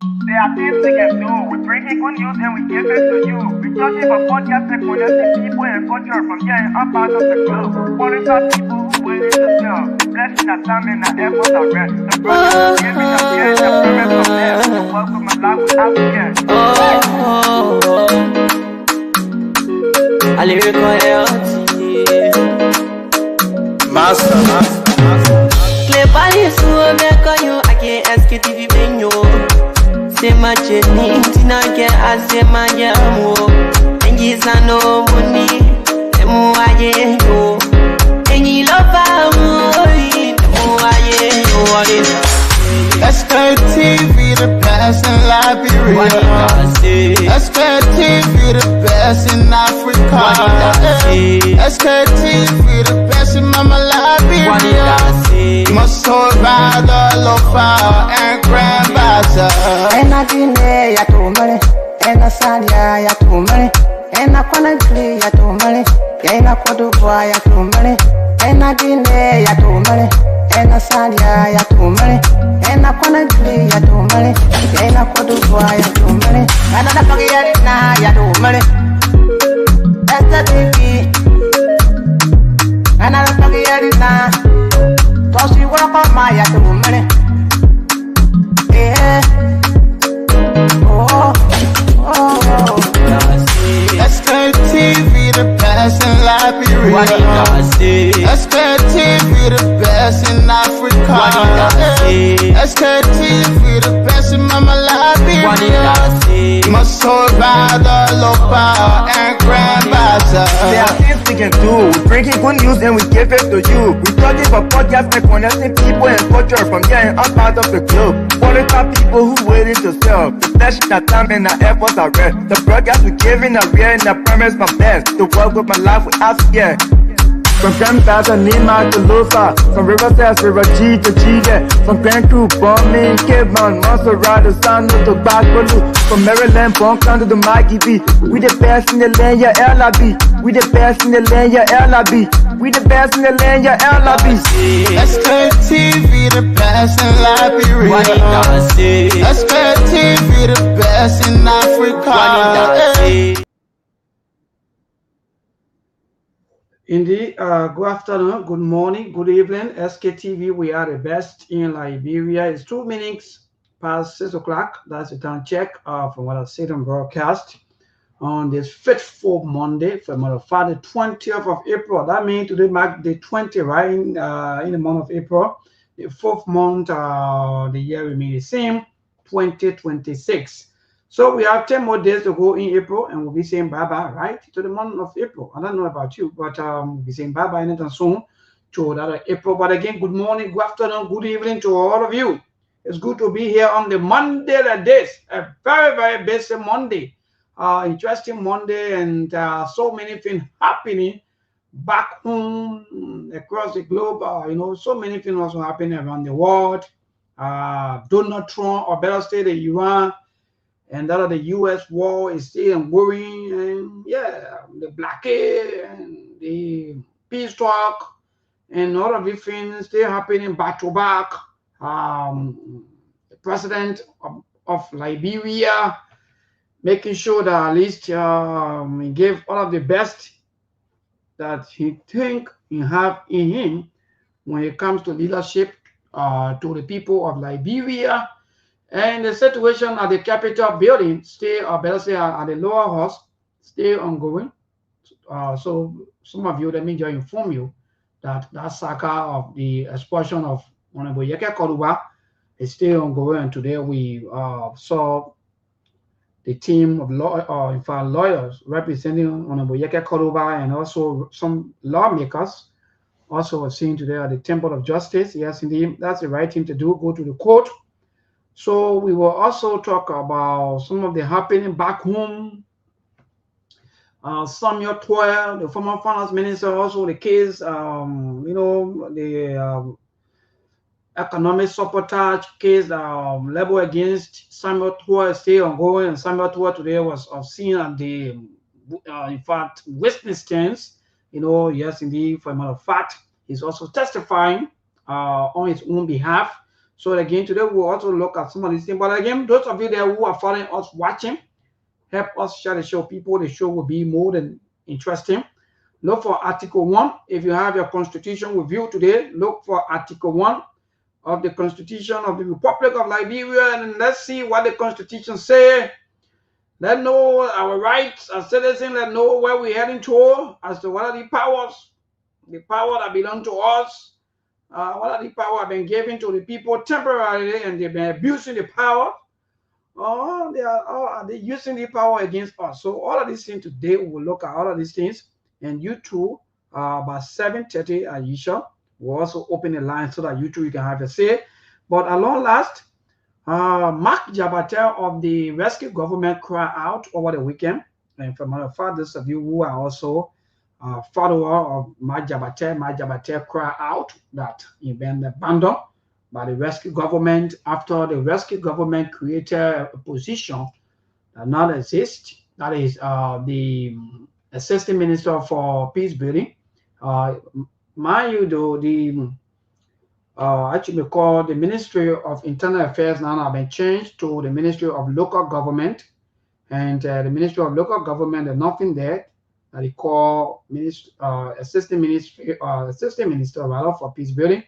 There are things we can do. We bring in good news and we give it to you. We judge it for podcast and connecting people and culture from here and up out of the globe. Foreign people who willing to sell. The blessing that time and the efforts are rest. The brothers who giving us here and the promise from them. The welcome and life without fear. I lyrical health. Master. Play Paris, who make on you. I can't ask you if you bring you. Say my journey, Tina can ask you my jamo. And you no money, and more I go. And you love Sktv, the best in Liberia. Sktv, the best in Africa. Sktv, the best in Mama Liberia. Must hold by the lofa and grandbaza. And I didn't ya to money, and I said ya to money, and I can't play ya to money, and I could buy ya to money, and I didn't ya to money, and I said ya to money, and I can't play ya to money, and I could buy ya to money, and I forget it now ya to money. That's the baby, and I forget it now. Cause you work on my ya to money. Yeah. Sktv, the best in Liberia. Sktv, the best in Africa. Sktv, the best in Mama Liberia. Must hold by the lofa and grandbaza. There are things we can do. We bring in good news and we give it to you. We judge it for podcast and connecting people and culture from here and up out of the globe. Foreign people who willing to sell. The flesh, that time and the efforts are rest. The broadcast we giving a real and the promise from best. The world with my life without fear. From Grandfather Nima to Lufa, from Riverside to Raji to Chile, from Grand Crew, Bombing, Kidman, Montserrat, Sano to Backbaloo, from Maryland, Bonkan to the Mikey B. We the best in the land, yeah, LIB. We the best in the land, yeah, LIB. We the best in the land, yeah, LIB. Sktv, the best in Liberia. Sktv, the best in Africa. Indeed, good afternoon, good morning, good evening. Sktv, we are the best in Liberia. It's 2 minutes past 6 o'clock. That's the time check from what I said on broadcast on this fateful Monday, for matter of fact, the 20th of April. That means today mark the 20th, right, in the month of April. The 4th month, the year remains the same, 2026. So we have 10 more days to go in April, and we'll be saying bye-bye, right, to the month of April. I don't know about you, but we'll be saying bye-bye anytime soon to that April. But again, good morning, good afternoon, good evening to all of you. It's good to be here on the Monday like this, a very, very busy Monday, interesting Monday, and so many things happening back home across the globe. So many things also happening around the world. Donald Trump, or better say the Iran, and that of the U.S. war is still ongoing, and the blockade and the peace talk and all of these things still happening back to back. The president of Liberia making sure that at least he gave all of the best that he think he have in him when it comes to leadership to the people of Liberia. And the situation at the Capitol building still, or better say at the lower house, still ongoing. So some of you, let me just inform you that saga of the expulsion of Honorable Yeke Koruba is still ongoing. And today we saw the team of lawyers representing Honorable Yeke Koruba, and also some lawmakers also were seen today at the Temple of Justice. Yes, indeed, that's the right thing to do, go to the court. So we will also talk about some of the happening back home. Samuel Toya, the former finance minister, also the case, the economic sabotage case level against Samuel Toya is still ongoing. And Samuel Toya today was seen at the, in fact, witness stands. Yes, indeed, for a matter of fact, he's also testifying on his own behalf. So again, today we'll also look at some of these things. But again, those of you there who are following us, watching, help us share the show. People, the show will be more than interesting. Look for Article 1. If you have your constitution with you today, look for Article 1 of the Constitution of the Republic of Liberia, and let's see what the Constitution says. Let's know our rights as citizens. Let's know where we're heading to, as to what are the powers that belong to us. What are the powers have been given to the people temporarily, and they've been abusing the power. Are they using the power against us? So all of these things today, we will look at all of these things. And you too, about 7:30 as usual, we'll also open the line so that you too, you can have a say. But at long last, Mark Jabatel of the rescue government cried out over the weekend. And for my fathers of you who are also follower of Mark Jabatel cried out that he been abandoned by the rescue government after the rescue government created a position that now exists. That is the Assistant Minister for Peace Building. Mind you, though, the actually called the Ministry of Internal Affairs now have been changed to the Ministry of Local Government, and the Ministry of Local Government is nothing there. They call Assistant Minister rather for Peace Building.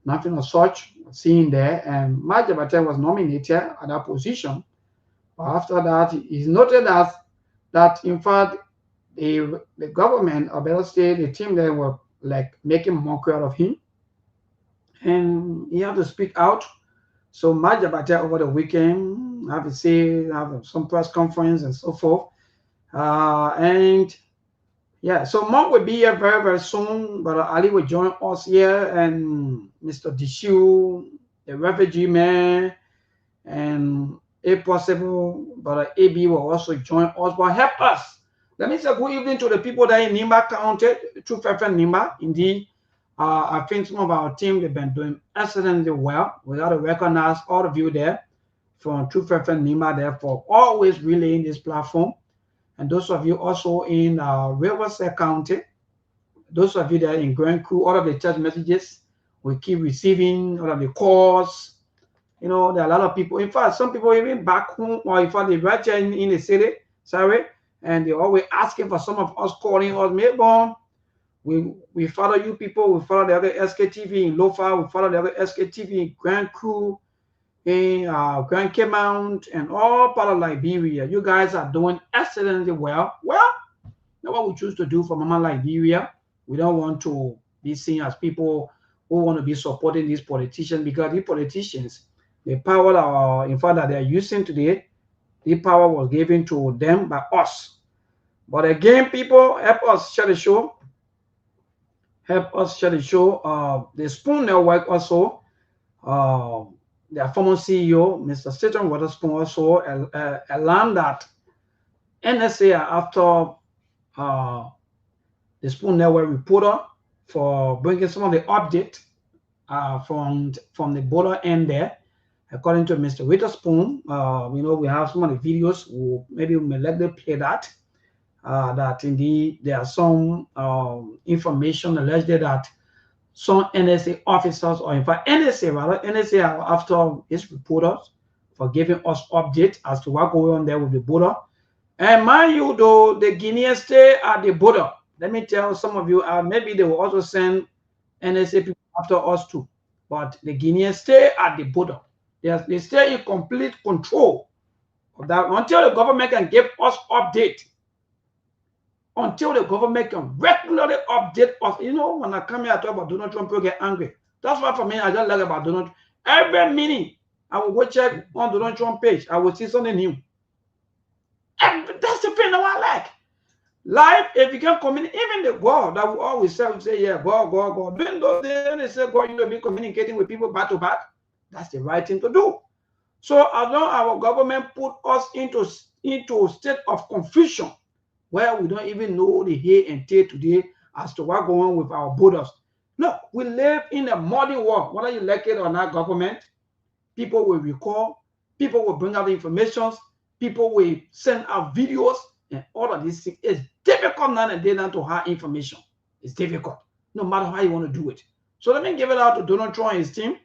Nothing of such seen there, and Mark Jabatel was nominated at that position. But after that, he's noted that in fact the government, or better say the team there, were like making mockery out of him, and he had to speak out. So Mark Jabatel over the weekend have some press conference and so forth, and yeah, so Monk will be here very, very soon. But Ali will join us here, and Mr. Dishu, the refugee man, and if possible, but AB will also join us. But help us. Let me say good evening to the people there in Nimba County, True Fair Nimba. Indeed, I think some of our team, they've been doing excellently well. We got to recognize all of you there from True Fair Nimba there for always relaying this platform. And those of you also in Riverside County, those of you that are in Grand Crew, all of the text messages, we keep receiving, all of the calls. You know, there are a lot of people. In fact, some people even back home, or in fact, they right here in the city, and they're always asking for some of us, calling us, maybe we follow you people, we follow the other Sktv in Lofa, we follow the other Sktv in Grand Crew, in Grand Mount, and all part of Liberia. You guys are doing excellently well. Well, that's what we choose to do for Mama Liberia. We don't want to be seen as people who want to be supporting these politicians, because these politicians, the power that in fact that they are using today, the power was given to them by us. But again, people, help us share the show. Help us share the show. The Spoon Network also, their former CEO, Mr. Satan Waterspoon, also alarmed that NSA after the Spoon Network reporter for bringing some of the update from the border end there. According to Mr. Witherspoon, we have some of the videos. Maybe we may let them play that. That indeed there are some information alleged that some NSA officers, or in fact NSA are after his reporters for giving us updates as to what's going on there with the border. And mind you, though, the Guineans stay at the border. Let me tell some of you, maybe they will also send NSA people after us too. But the Guineans stay at the border. They stay in complete control of that until the government can give us update. Until the government can regularly update us. You know, when I come here, I talk about Donald Trump, people get angry. That's why for me, I just like about Donald Trump. Every minute, I will go check on Donald Trump page. I will see something new. And that's the thing that I like. Life, if you can communicate, even the God that we always say, yeah, God. Then those days, they say, God, you know, be communicating with people back to back. That's the right thing to do. So as long as our government put us into a state of confusion, where we don't even know the here and tail today as to what's going on with our borders. Look, we live in a modern world. Whether you like it or not, government, people will recall, people will bring out the information, people will send out videos, and all of these things. It's difficult nowadays to have information. It's difficult, no matter how you want to do it. So let me give it out to Donald Trump and his team.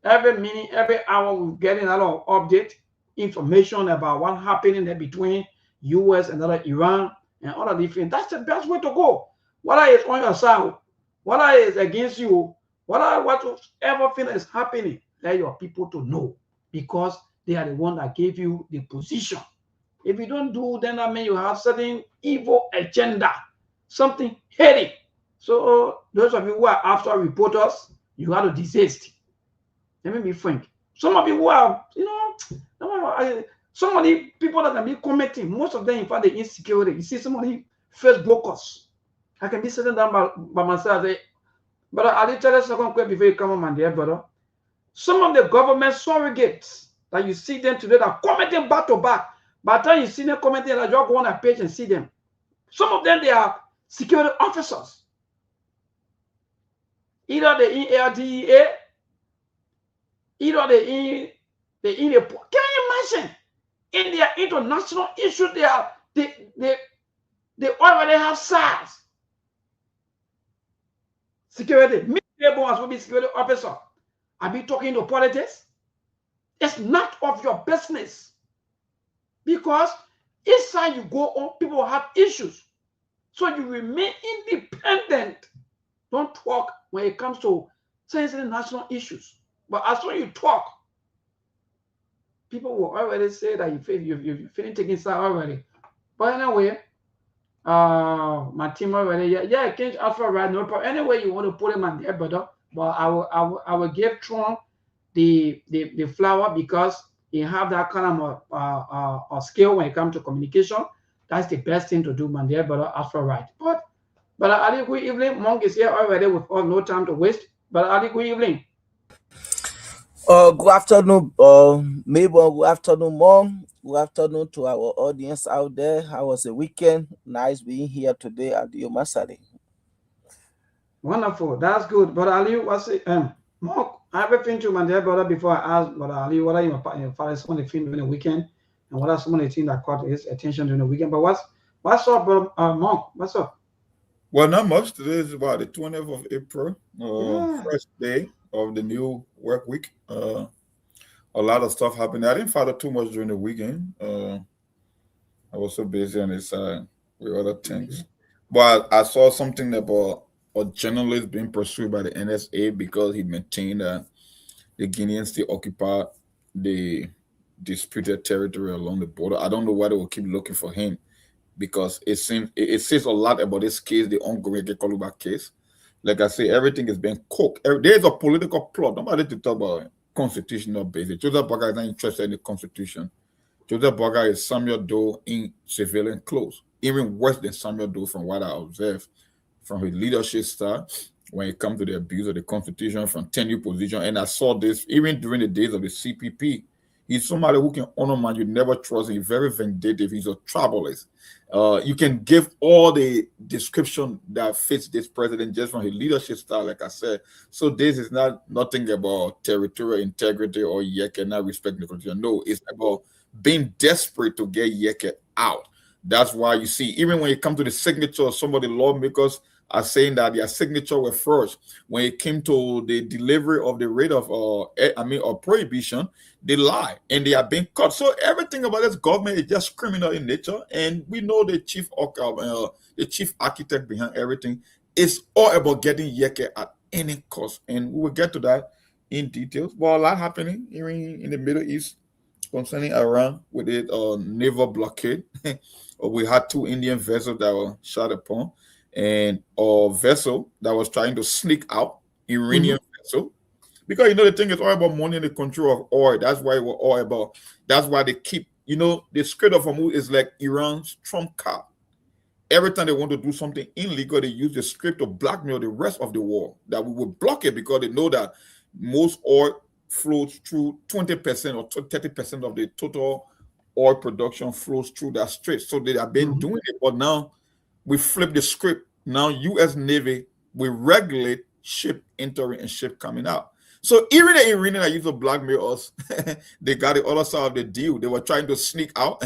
Every minute, every hour, we're getting a lot of update information about what's happening there between US and other Iran and other different. That's the best way to go. Whether it's on your side, whether it's against you, whatever thing is happening, let your people to know, because they are the one that gave you the position. If you don't do, then that means you have certain evil agenda, something hidden. So those of you who are after reporters, you have to desist. Let me be frank. Some of you who are, some of the people that can be commenting, most of them, in fact, the insecurity. You see some of the Facebookers. I can be sitting down by myself and say, but I'll tell you second quick before you come on, my dear brother. Some of the government surrogates that you see them today that are commenting back to back. By the time you see them commenting, I just go on a page and see them. Some of them, they are security officers. Either they're in LDEA, either they're in the. Can you imagine? In their international issues, they already have SARS. Security. Me, as will be security officer. I be talking to politics. It's not of your business. Because each side you go on, people have issues. So you remain independent. Don't talk when it comes to sensitive national issues. But as soon as you talk, people will already say that you're feeling taking side already. But anyway, my team already, yeah, I can't offer right no problem. Anyway, you want to put him on there, brother. But I will give Trump the flower, because he have that kind of skill when it comes to communication. That's the best thing to do, man. There, brother, after right. But Ali, good evening. Monk is here already with all no time to waste. But Ali, good evening. Good afternoon, Mabel. Good afternoon, Mom. Good afternoon to our audience out there. How was the weekend? Nice being here today at the Masari. Wonderful. That's good. But Ali, what's it? Mark, I have a thing to my dear brother before I ask, but Ali, what are your father some of the things during the weekend, and what are some of the things that caught his attention during the weekend? But what's up, brother? Mark, what's up? Well, not much. Today is about the 20th of April, first day of the new work week. A lot of stuff happened. I didn't follow too much during the weekend. I was so busy on the side with other things. But I saw something about a journalist being pursued by the NSA because he maintained that the Guineans still occupy the disputed territory along the border. I don't know why they will keep looking for him, because it says a lot about this case, the ongoing Geopolitical case. Like I say, everything is being cooked. There's a political plot. Nobody to talk about constitutional basis. Joseph Boakai is not interested in the constitution. Joseph Boakai is Samuel Doe in civilian clothes, even worse than Samuel Doe from what I observed from his leadership style when it comes to the abuse of the constitution from tenure position. And I saw this even during the days of the CPP. He's somebody who can honor man. You never trust him. He's very vindictive. He's a troublist. You can give all the description that fits this president just from his leadership style, like I said. So this is nothing about territorial integrity or Yeke not respecting the constitution. No, it's about being desperate to get Yeke out. That's why you see, even when it comes to the signature of some of the lawmakers are saying that their signature were first. When it came to the delivery of the rate of prohibition, they lie and they are being caught. So everything about this government is just criminal in nature, and we know the chief architect behind everything is all about getting Yeke at any cost, and we will get to that in details. But a lot happening here in the Middle East concerning Iran with the naval blockade. We had 2 Indian vessels that were shot upon, and a vessel that was trying to sneak out, Iranian vessel. Because, the thing is all about money and the control of oil. That's why we're all about. That's why they keep, the Strait of Hormuz is like Iran's trump card. Every time they want to do something illegal, they use the Strait to blackmail the rest of the world, that we will block it, because they know that most oil flows through 20% or 30% of the total oil production flows through that strait. So they have been doing it, but now we flip the script. Now U.S. Navy will regulate ship entering and ship coming out. So even the Iranians that used to blackmail us, they got the other side of the deal. They were trying to sneak out.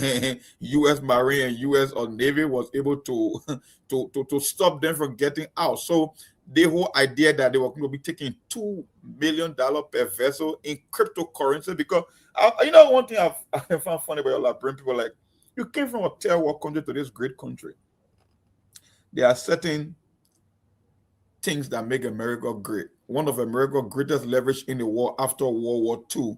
U.S. Marine and U.S. Navy was able to stop them from getting out. So the whole idea that they were going to be taking $2 million per vessel in cryptocurrency. Because one thing I found funny about all bring people like, you came from a third world country to this great country. There are certain things that make America great. One of America's greatest leverage in the war after World War II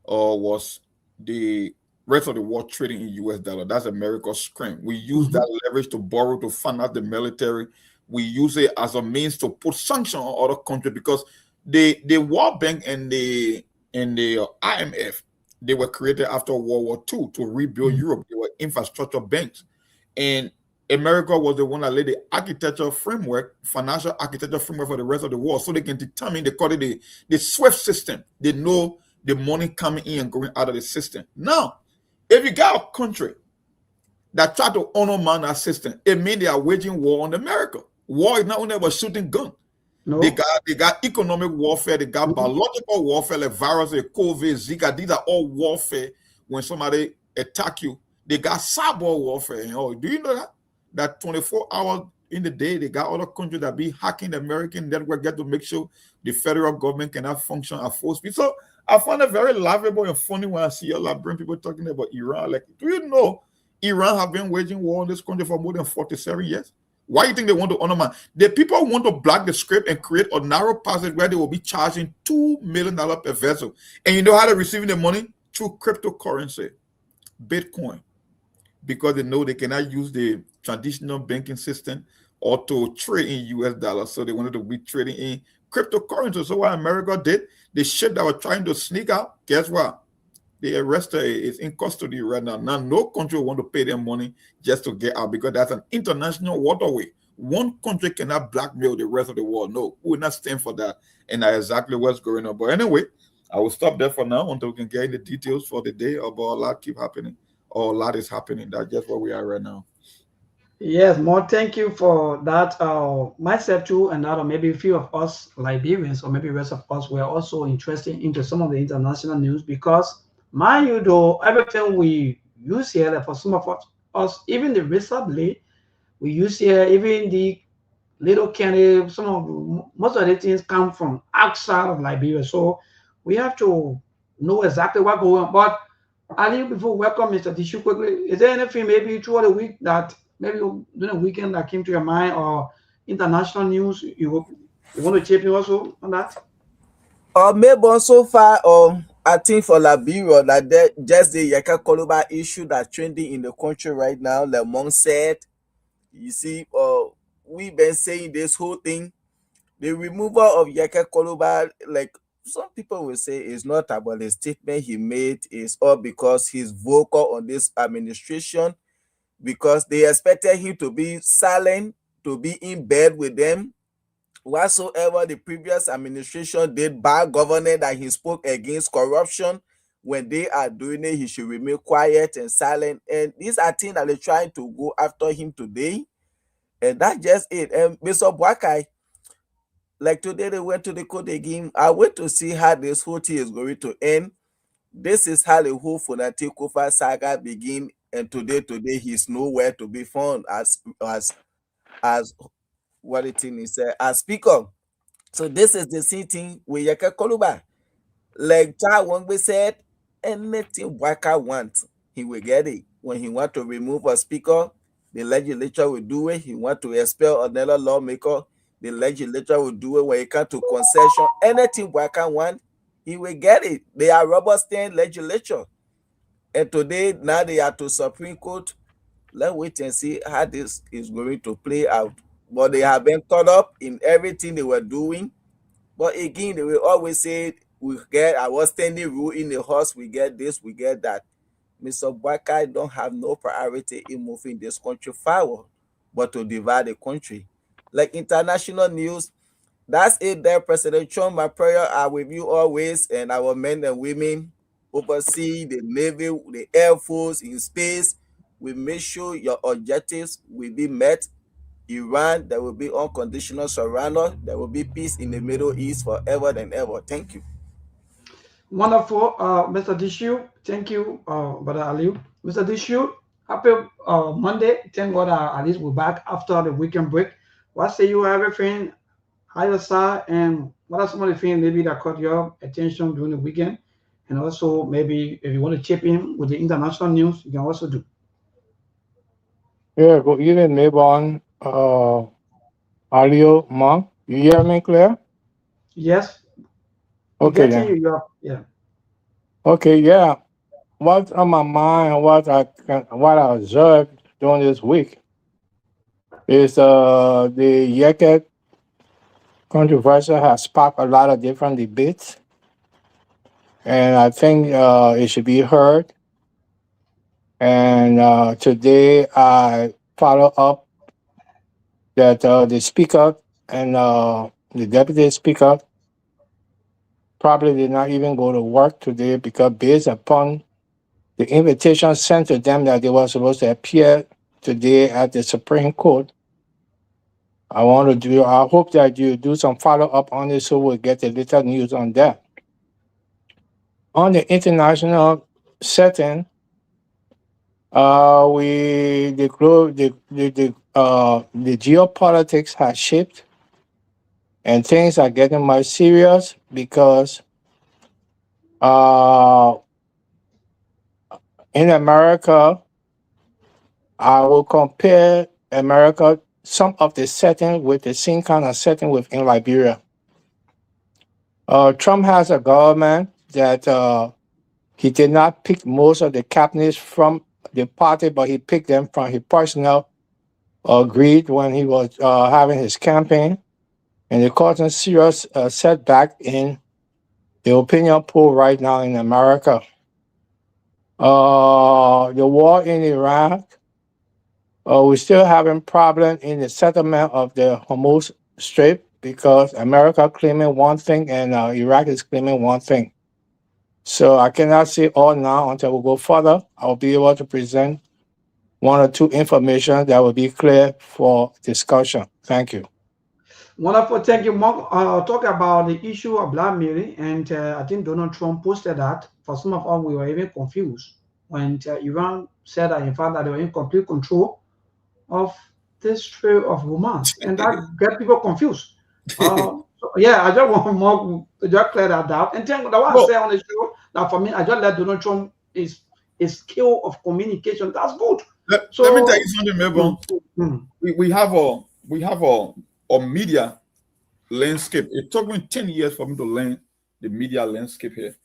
was the rest of the world trading in US dollar. That's America's strength. We use that leverage to borrow to fund out the military. We use it as a means to put sanctions on other countries, because the World Bank and the IMF, they were created after World War II to rebuild Europe. They were infrastructure banks. And America was the one that laid the architecture framework, financial architecture framework for the rest of the world, so they can determine, they call it the SWIFT system. They know the money coming in and going out of the system. Now, if you got a country that try to undermine that system, it means they are waging war on America. War is not only about shooting guns. No. They got economic warfare, they got biological warfare like virus, like COVID, Zika. These are all warfare. When somebody attack you, they got cyber warfare. Do you know that 24 hours in the day, they got other countries that be hacking the American network, get to make sure the federal government cannot function at full speed. So I find it very laughable and funny when I see a lot of people talking about Iran. Like, do you know Iran have been waging war on this country for more than 47 years? Why do you think they want to undermine? The people want to block the script and create a narrow passage where they will be charging $2 million per vessel. And you know how they're receiving the money? Through cryptocurrency, Bitcoin. Because they know they cannot use the traditional banking system or to trade in US dollars. So they wanted to be trading in cryptocurrency. So what America did, the ship that were trying to sneak out, guess what? They arrested it. It's in custody right now. Now, no country will want to pay them money just to get out, because that's an international waterway. One country cannot blackmail the rest of the world. No, we will not stand for that. And that's exactly what's going on. But anyway, I will stop there for now until we can get in the details for the day about a lot keep happening. Or a lot is happening. That's just where we are right now. Yes, more thank you for that. Myself too, and that, or maybe a few of us Liberians, or maybe the rest of us, were also interested into some of the international news, because mind you, though, everything we use here, like for some of us, even the recently we use here, even the little candy, most of the things come from outside of Liberia. So we have to know exactly what's going on. But Ali, before we welcome Mr. Tishu quickly, is there anything maybe throughout the week that maybe during the weekend that came to your mind, or international news you want to chip in also on that? Maybe so far, I think for Liberia, that just the Yaka Koluba issue that's trending in the country right now. Lemon said, you see, we've been saying this whole thing, the removal of Yaka Koluba, like some people will say, is not about the statement he made, is all because he's vocal on this administration, because they expected him to be silent, to be in bed with them. Whatsoever the previous administration did, bad governance, that he spoke against corruption, when they are doing it, he should remain quiet and silent. And these are things that they're trying to go after him today. And that's just it. And Mr. Bwakai, like today they went to the court again. I wait to see how this whole thing is going to end. This is how the whole Funati saga begin. And today he's nowhere to be found as what it is, as speaker. So this is the same thing with Yaka Koluba. Like Cha Wangbe said, anything Waka wants, he will get it. When he want to remove a speaker, the legislature will do it. He want to expel another lawmaker, the legislature will do it. When it comes to concession, anything Waka want, he will get it. They are rubber stamp legislature. And today, now they are to Supreme Court. Let's wait and see how this is going to play out. But they have been caught up in everything they were doing. But again, they will always say, we get our standing rule in the horse, we get this, we get that. Mr. Bwakai don't have no priority in moving this country forward, but to divide the country. Like international news, that's it there, President Trump. My prayer are with you always, and our men and women oversee the Navy, the Air Force, in space. We make sure your objectives will be met. Iran, there will be unconditional surrender. There will be peace in the Middle East forever and ever. Thank you. Wonderful, Mr. Dishu. Thank you, Brother Aliu. Mr. Dishu, happy Monday. Thank God at least we're back after the weekend break. What say you, everything? Hi, sir. And what are some of the things maybe that caught your attention during the weekend? And also, maybe if you want to chip in with the international news, you can also do. Yeah, good evening, Mayborn, Alio, Monk. You hear me clear? Yes, we're Okay, getting then. you. Yeah. Okay, yeah. What's on my mind, what I observed during this week is the Yeket controversy has sparked a lot of different debates, and I think it should be heard. And today I follow up that the speaker and the deputy speaker probably did not even go to work today because based upon the invitation sent to them that they were supposed to appear today at the Supreme Court, I hope that you do some follow up on it so we'll get the little news on that. On the international setting, the geopolitics has shifted and things are getting more serious because uh, in America, I will compare America, some of the setting with the same kind of setting within Liberia. Trump has a government that he did not pick most of the cabinets from the party, but he picked them from his personal greed when he was having his campaign. And it caused a serious setback in the opinion poll right now in America. The war in Iraq, we're still having problem in the settlement of the Hormuz Strait because America claiming one thing and Iraq is claiming one thing. So I cannot say all now until we go further. I'll be able to present one or two information that will be clear for discussion. Thank you. Wonderful. Thank you, Mark. Talk about the issue of blackmailing, and I think Donald Trump posted that. For some of us, we were even confused when Iran said that, in fact, that they were in complete control of this trade of romance, and that get people confused. So, yeah, I just want more to just clear that out. And then the one I No, say on the show that for me, I just let Donald Trump is a skill of communication. That's good. let me tell you So, something, mm, Melbourne. mm, We have a media landscape. It took me 10 years for me to learn the media landscape here.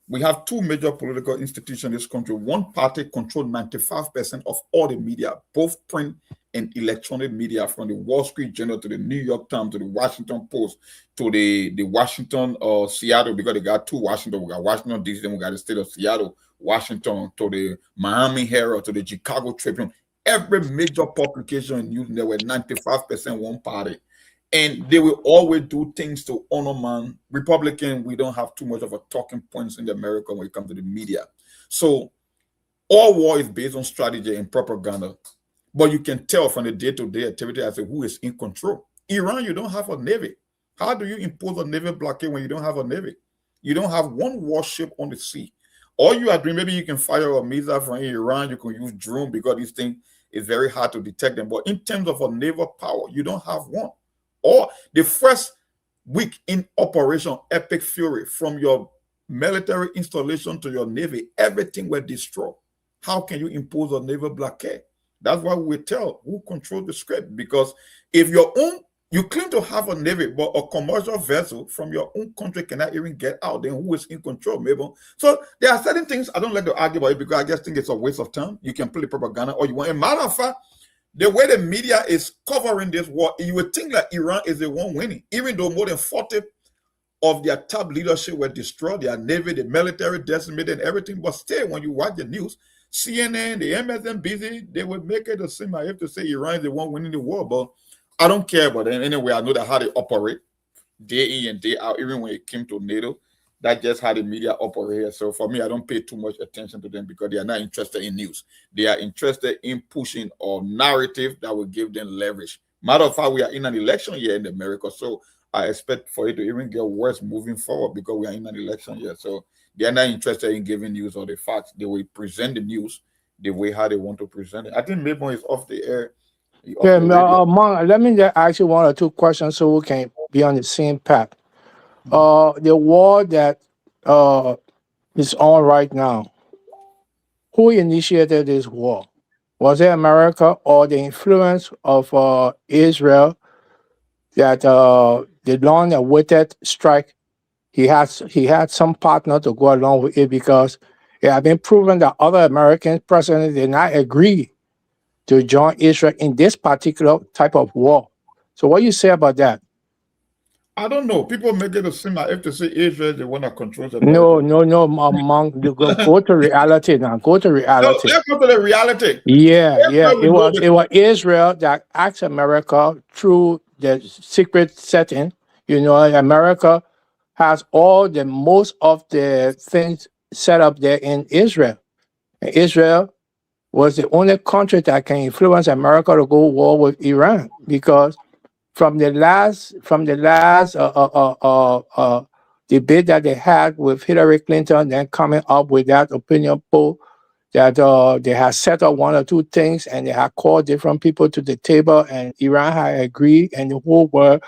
We have two major political institutions in this country. One party controls 95% of all the media, both print and electronic media, from the Wall Street Journal to the New York Times to the Washington Post to the Washington Seattle, because they got two Washington. We got Washington D.C., then we got the state of Seattle, Washington, to the Miami Herald, to the Chicago Tribune. Every major publication in news network, 95% one party. And they will always do things to honor man. Republican, we don't have too much of a talking points in America when it comes to the media. So all war is based on strategy and propaganda. But you can tell from the day-to-day activity as to who is in control. Iran, you don't have a navy. How do you impose a naval blockade when you don't have a navy? You don't have one warship on the sea. All you are doing, maybe you can fire a missile from Iran, you can use drone because this thing is very hard to detect them. But in terms of a naval power, you don't have one. Or the first week in Operation Epic Fury, from your military installation to your navy, everything will destroy. How can you impose a naval blockade? That's why we tell who controls the script. Because if you claim to have a navy, but a commercial vessel from your own country cannot even get out, then who is in control, maybe? So there are certain things I don't like to argue about it because I just think it's a waste of time. You can play propaganda or you want. A matter of fact, the way the media is covering this war, you would think that Iran is the one winning, even though more than 40 of their top leadership were destroyed, their navy, the military decimated, and everything. But still, when you watch the news, CNN, the MSNBC, they would make it the same. I have to say Iran is the one winning the war, but I don't care about them. Anyway, I know that how they operate day in and day out, even when it came to NATO. That's just how the media operate here. So for me, I don't pay too much attention to them because they are not interested in news. They are interested in pushing a narrative that will give them leverage. Matter of fact, we are in an election year in America, so I expect for it to even get worse moving forward because we are in an election year. So they are not interested in giving news or the facts. They will present the news the way how they want to present it. I think Mabon is off the air. Yeah, Monk, let me just ask you one or two questions so we can be on the same path. The war that is on right now, who initiated this war? Was it America or the influence of Israel that the long-awaited strike? He had some partner to go along with it because it had been proven that other American presidents did not agree to join Israel in this particular type of war. So what do you say about that? I don't know. People make it seem like if they say Israel is the one that controls America. No. Go to reality now. Go to reality. No, let's go to the reality. Yeah. It was Israel that asked America through the secret setting. America has most of the things set up there in Israel. And Israel was the only country that can influence America to go to war with Iran because from the last debate that they had with Hillary Clinton, then coming up with that opinion poll that they had set up one or two things and they had called different people to the table and Iran had agreed and the whole world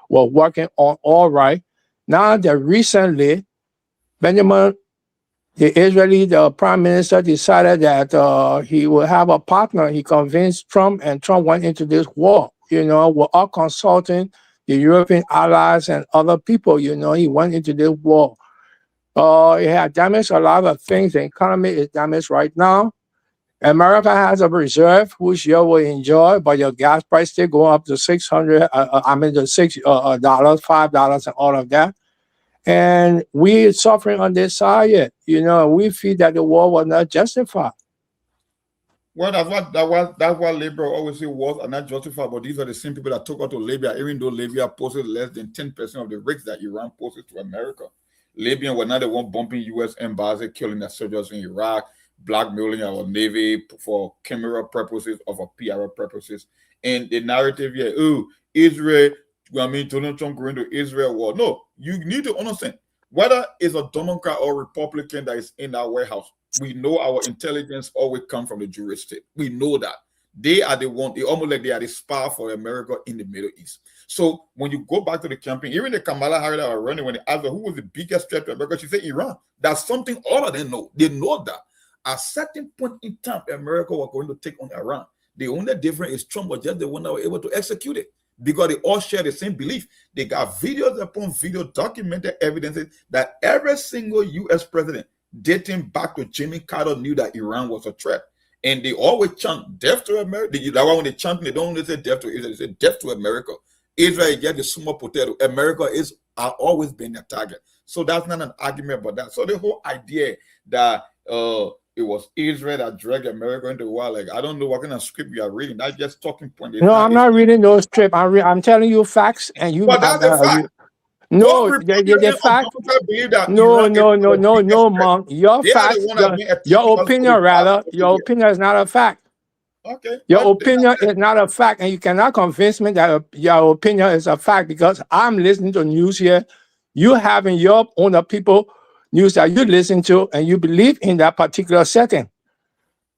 were working on all right. Now that recently, the Prime Minister decided that he would have a partner. He convinced Trump and Trump went into this war. We're all consulting the European allies and other people. He went into this war. It had damaged a lot of things. The economy is damaged right now. America has a reserve, which you will enjoy, but your gas price still going up to $600. $5, and all of that. And we're suffering on this side yet. We feel that the war was not justified. Well, that's what Libya always say wars are not justified, but these are the same people that took out to Libya, even though Libya posted less than 10% of the risks that Iran posted to America. Libyans were not the one bumping U.S. embassy, killing their soldiers in Iraq, blackmailing our Navy for camera purposes or for PR purposes. And the narrative here, Israel, Donald Trump going to Israel war. No, you need to understand, whether it's a Democrat or Republican that is in our warehouse, we know our intelligence always come from the Jewish state. We know that. They are the one, they almost like they are the spy for America in the Middle East. So when you go back to the campaign, even the Kamala Harris that were running, when they asked her who was the biggest threat to America, she said Iran. That's something all of them know. They know that. At a certain point in time, America was going to take on Iran. The only difference is Trump was just the one that was able to execute it, because they all share the same belief. They got videos upon video, documented evidences that every single U.S. president dating back to Jimmy Carter knew that Iran was a threat. And they always chant death to America. That's why when they chant, they don't only say death to Israel, they say death to America. Israel is just the small potato. America has always been their target. So that's not an argument about that. So the whole idea that it was Israel that dragged America into the war, like, I don't know what kind of script you are reading. That's just talking point. No, I'm not reading those scripts. I'm telling you facts, and you. But that's the fact. No, the fact. No, Mom. Your facts, your opinion, rather, your opinion is not a fact. Okay. Your opinion is not a fact, and you cannot convince me that your opinion is a fact, because I'm listening to news here. You having your own people news that you listen to, and you believe in that particular setting.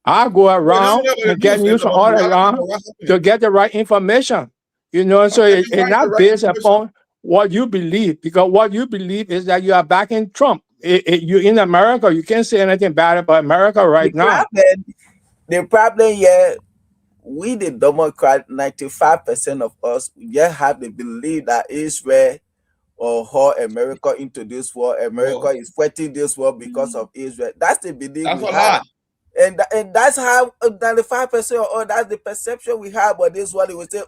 I go around and get news from all around to get the right information. So it's not based upon what you believe, because what you believe is that you are backing Trump. You're in America. You can't say anything bad about America right now. The problem here, we the Democrat, 95% of us, just have the belief that Israel or haul America into this war. America is fighting this war because of Israel. That's the belief we have. And that's how 95% or that's the perception we have. But this one, they will say,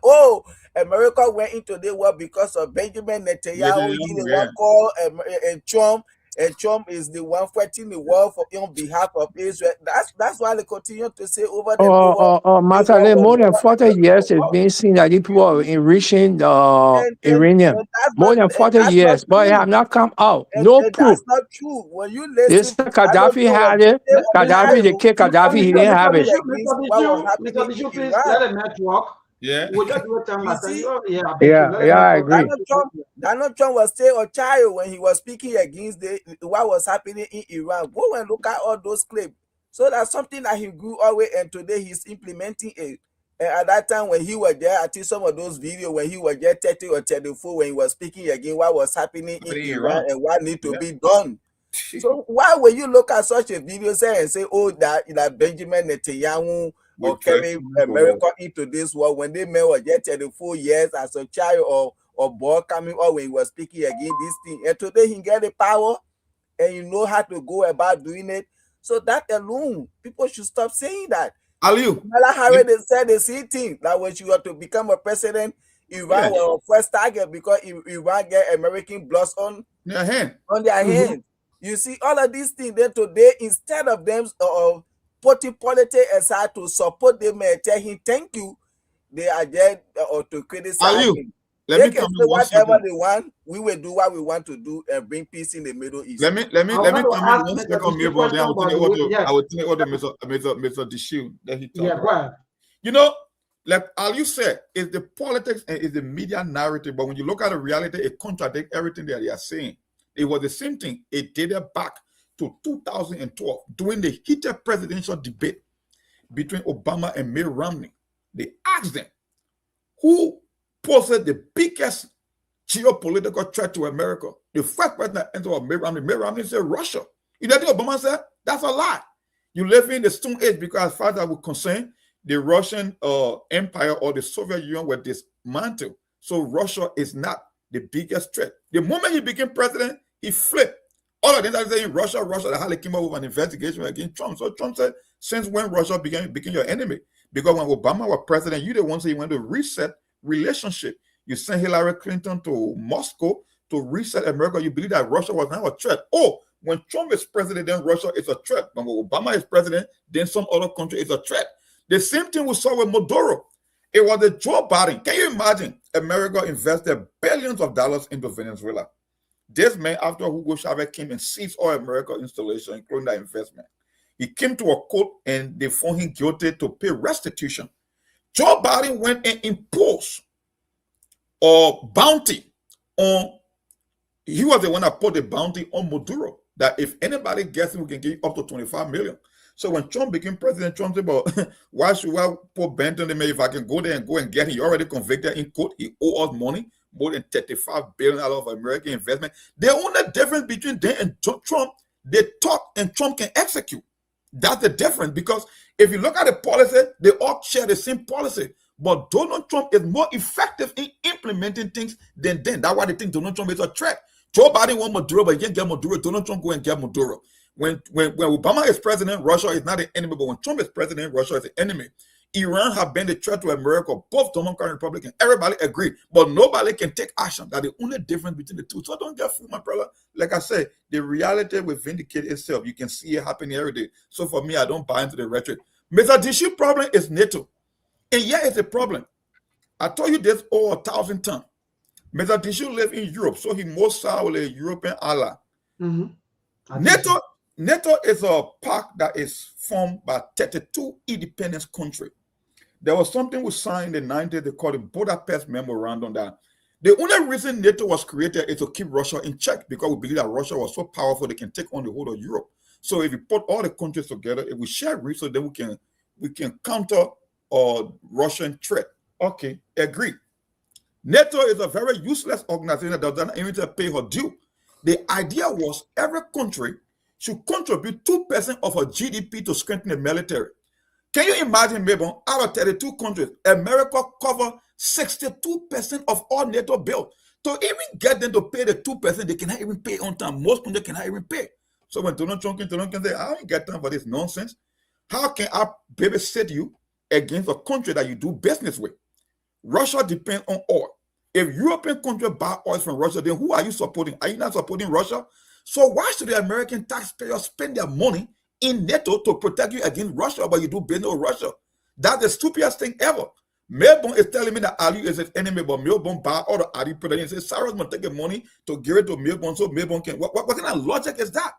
America went into the war because of Benjamin Netanyahu. He the one call and Trump is the one fighting the war on behalf of Israel. That's why they continue to say over the Matale, more than 40 years it's been seen that people are enriching the Iranian. More than 40 years, but it have not come out. No proof. That's not true. When you listen, Gaddafi had it. Gaddafi, they kicked Gaddafi, he didn't have it. Mr. Bishop, please let the network. Yeah. I agree. Donald Trump was still a child when he was speaking against what was happening in Iran. Go and look at all those claims. So that's something that he grew away, and today he's implementing it. And at that time when he was there, I think some of those videos when he was there 30 or 34, when he was speaking again what was happening in Iran and what need to be done. So why will you look at such a video and say, oh, that Benjamin Netanyahu or carry America into this war when they men were just 34 years as a child or boy coming or when he was speaking again this thing. And today he get the power and you know how to go about doing it. So that alone, people should stop saying that. Aliu, they said the same thing that when you were to become a president, Iran was first target because Iran get American blood on their hands. You see all of these things. Then today, instead of them putting politics aside to support them and tell him thank you, they are there or to criticize him. They can say whatever they want. We will do what we want to do and bring peace in the Middle East. Let me come in 1 second, Mabel. Then I will tell what Mr. Dishiu that he talked about. You know, like Aliu said, it's the politics and it's the media narrative. But when you look at the reality, it contradicts everything that they are saying. It was the same thing. It dated back to 2012 during the heated presidential debate between Obama and Mitt Romney. They asked them who posed the biggest geopolitical threat to America. The first person that entered was Mitt Romney said Russia. You know what Obama said? That's a lie. You live in the Stone Age because as far as I was concerned, the Russian Empire or the Soviet Union were dismantled. So Russia is not the biggest threat. The moment he became president, he flipped. All of them are saying Russia, they hardly came up with an investigation against Trump. So Trump said, since when Russia became your enemy? Because when Obama was president, you the one say you want to reset relationship. You sent Hillary Clinton to Moscow to reset America. You believe that Russia was not a threat. Oh, when Trump is president, then Russia is a threat. When Obama is president, then some other country is a threat. The same thing we saw with Maduro. It was a Joe Biden. Can you imagine? America invested billions of dollars into Venezuela. This man, after Hugo Chavez came and seized all American installations, including that investment, he came to a court and they found him guilty to pay restitution. Joe Biden went and imposed a bounty on, he was the one that put the bounty on Maduro, that if anybody gets him, we can give up to 25 million. So when Trump became president, Trump said, well, why should I put Bent on the man if I can go there and get him? He already convicted in court. He owes us money, more than $35 billion of American investment. The only difference between them and Trump, they talk and Trump can execute. That's the difference, because if you look at the policy, they all share the same policy. But Donald Trump is more effective in implementing things than them. That's why they think Donald Trump is a threat. Joe Biden want Maduro, but he can't get Maduro. Donald Trump go and get Maduro. When Obama is president, Russia is not an enemy, but when Trump is president, Russia is an enemy. Iran have been the threat to America. Both Democrat and Republican, everybody agree, but nobody can take action. That's the only difference between the two. So don't get fooled, my brother. Like I said, the reality will vindicate itself. You can see it happening every day. So for me, I don't buy into the rhetoric. Mr. Dishiu problem is NATO. And yeah, it's a problem. I told you this over 1,000 times. Mr. Dishiu live in Europe, so he most saw with a European ally. NATO is a pact that is formed by 32 independent countries. There was something we signed in the 90s, they called the Budapest Memorandum, that the only reason NATO was created is to keep Russia in check, because we believe that Russia was so powerful they can take on the whole of Europe. So if you put all the countries together, if we share resources, then we can counter Russian threat. Okay, agree. NATO is a very useless organization that does not even pay her due. The idea was every country should contribute 2% of her GDP to strengthen the military. Can you imagine, Mabel, out of 32 countries, America covers 62% of all NATO bills. To even get them to pay the 2%, they cannot even pay on time. Most countries cannot even pay. So when Donald Trump can say, I don't get time for this nonsense. How can I babysit you against a country that you do business with? Russia depends on oil. If European countries buy oil from Russia, then who are you supporting? Are you not supporting Russia? So why should the American taxpayers spend their money in NATO to protect you against Russia, but you do business with Russia? That's the stupidest thing ever. Melbourne is telling me that Ali is his enemy, but Melbourne buy all the Ali products and says Sarah's going to take the money to give it to Melbourne so Melbourne can. What kind of logic is that?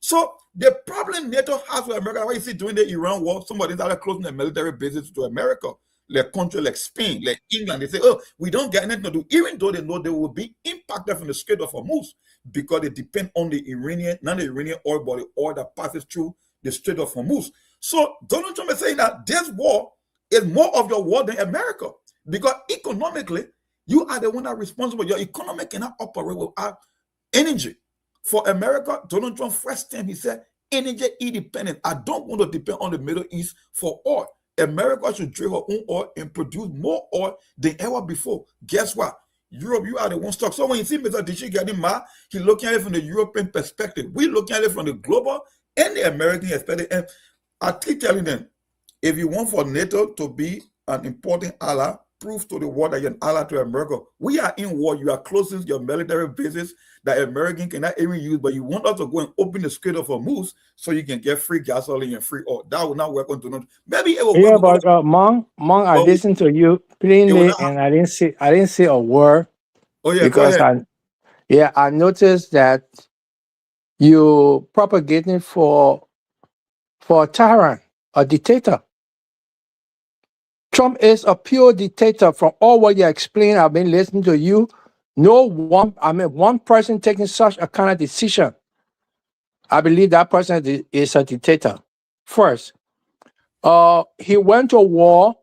So the problem NATO has with America, why you see during the Iran war, somebody started closing their military bases to America. Like countries like Spain, like England, they say, oh, we don't get anything to do, even though they know they will be impacted from the Strait of Hormuz, because they depend on the Iranian, not the Iranian oil, but the oil that passes through the Strait of Hormuz. So Donald Trump is saying that this war is more of your war than America. Because economically, you are the one that responsible. Your economy cannot operate without energy. For America, Donald Trump first time he said, energy independent. I don't want to depend on the Middle East for oil. America should drill her own oil and produce more oil than ever before. Guess what? Europe, you are the one stock. So when you see Mr. Dishi getting mad, he's looking at it from the European perspective. We're looking at it from the global and the American perspective. And I keep telling them, if you want for NATO to be an important ally, prove to the world that you're an ally to America. We are in war. You are closing your military bases that American cannot even use, but you want us to go and open the Strait of Hormuz so you can get free gasoline and free oil. That will not work on Donald. Maybe it will Yeah, work. but Mong, I listened to you plainly, and I didn't say a word. Oh yeah, because I noticed that you propagating for a tyrant, a dictator. Trump is a pure dictator. From all what you explained, I've been listening to you. One person taking such a kind of decision, I believe that person is a dictator. First, he went to war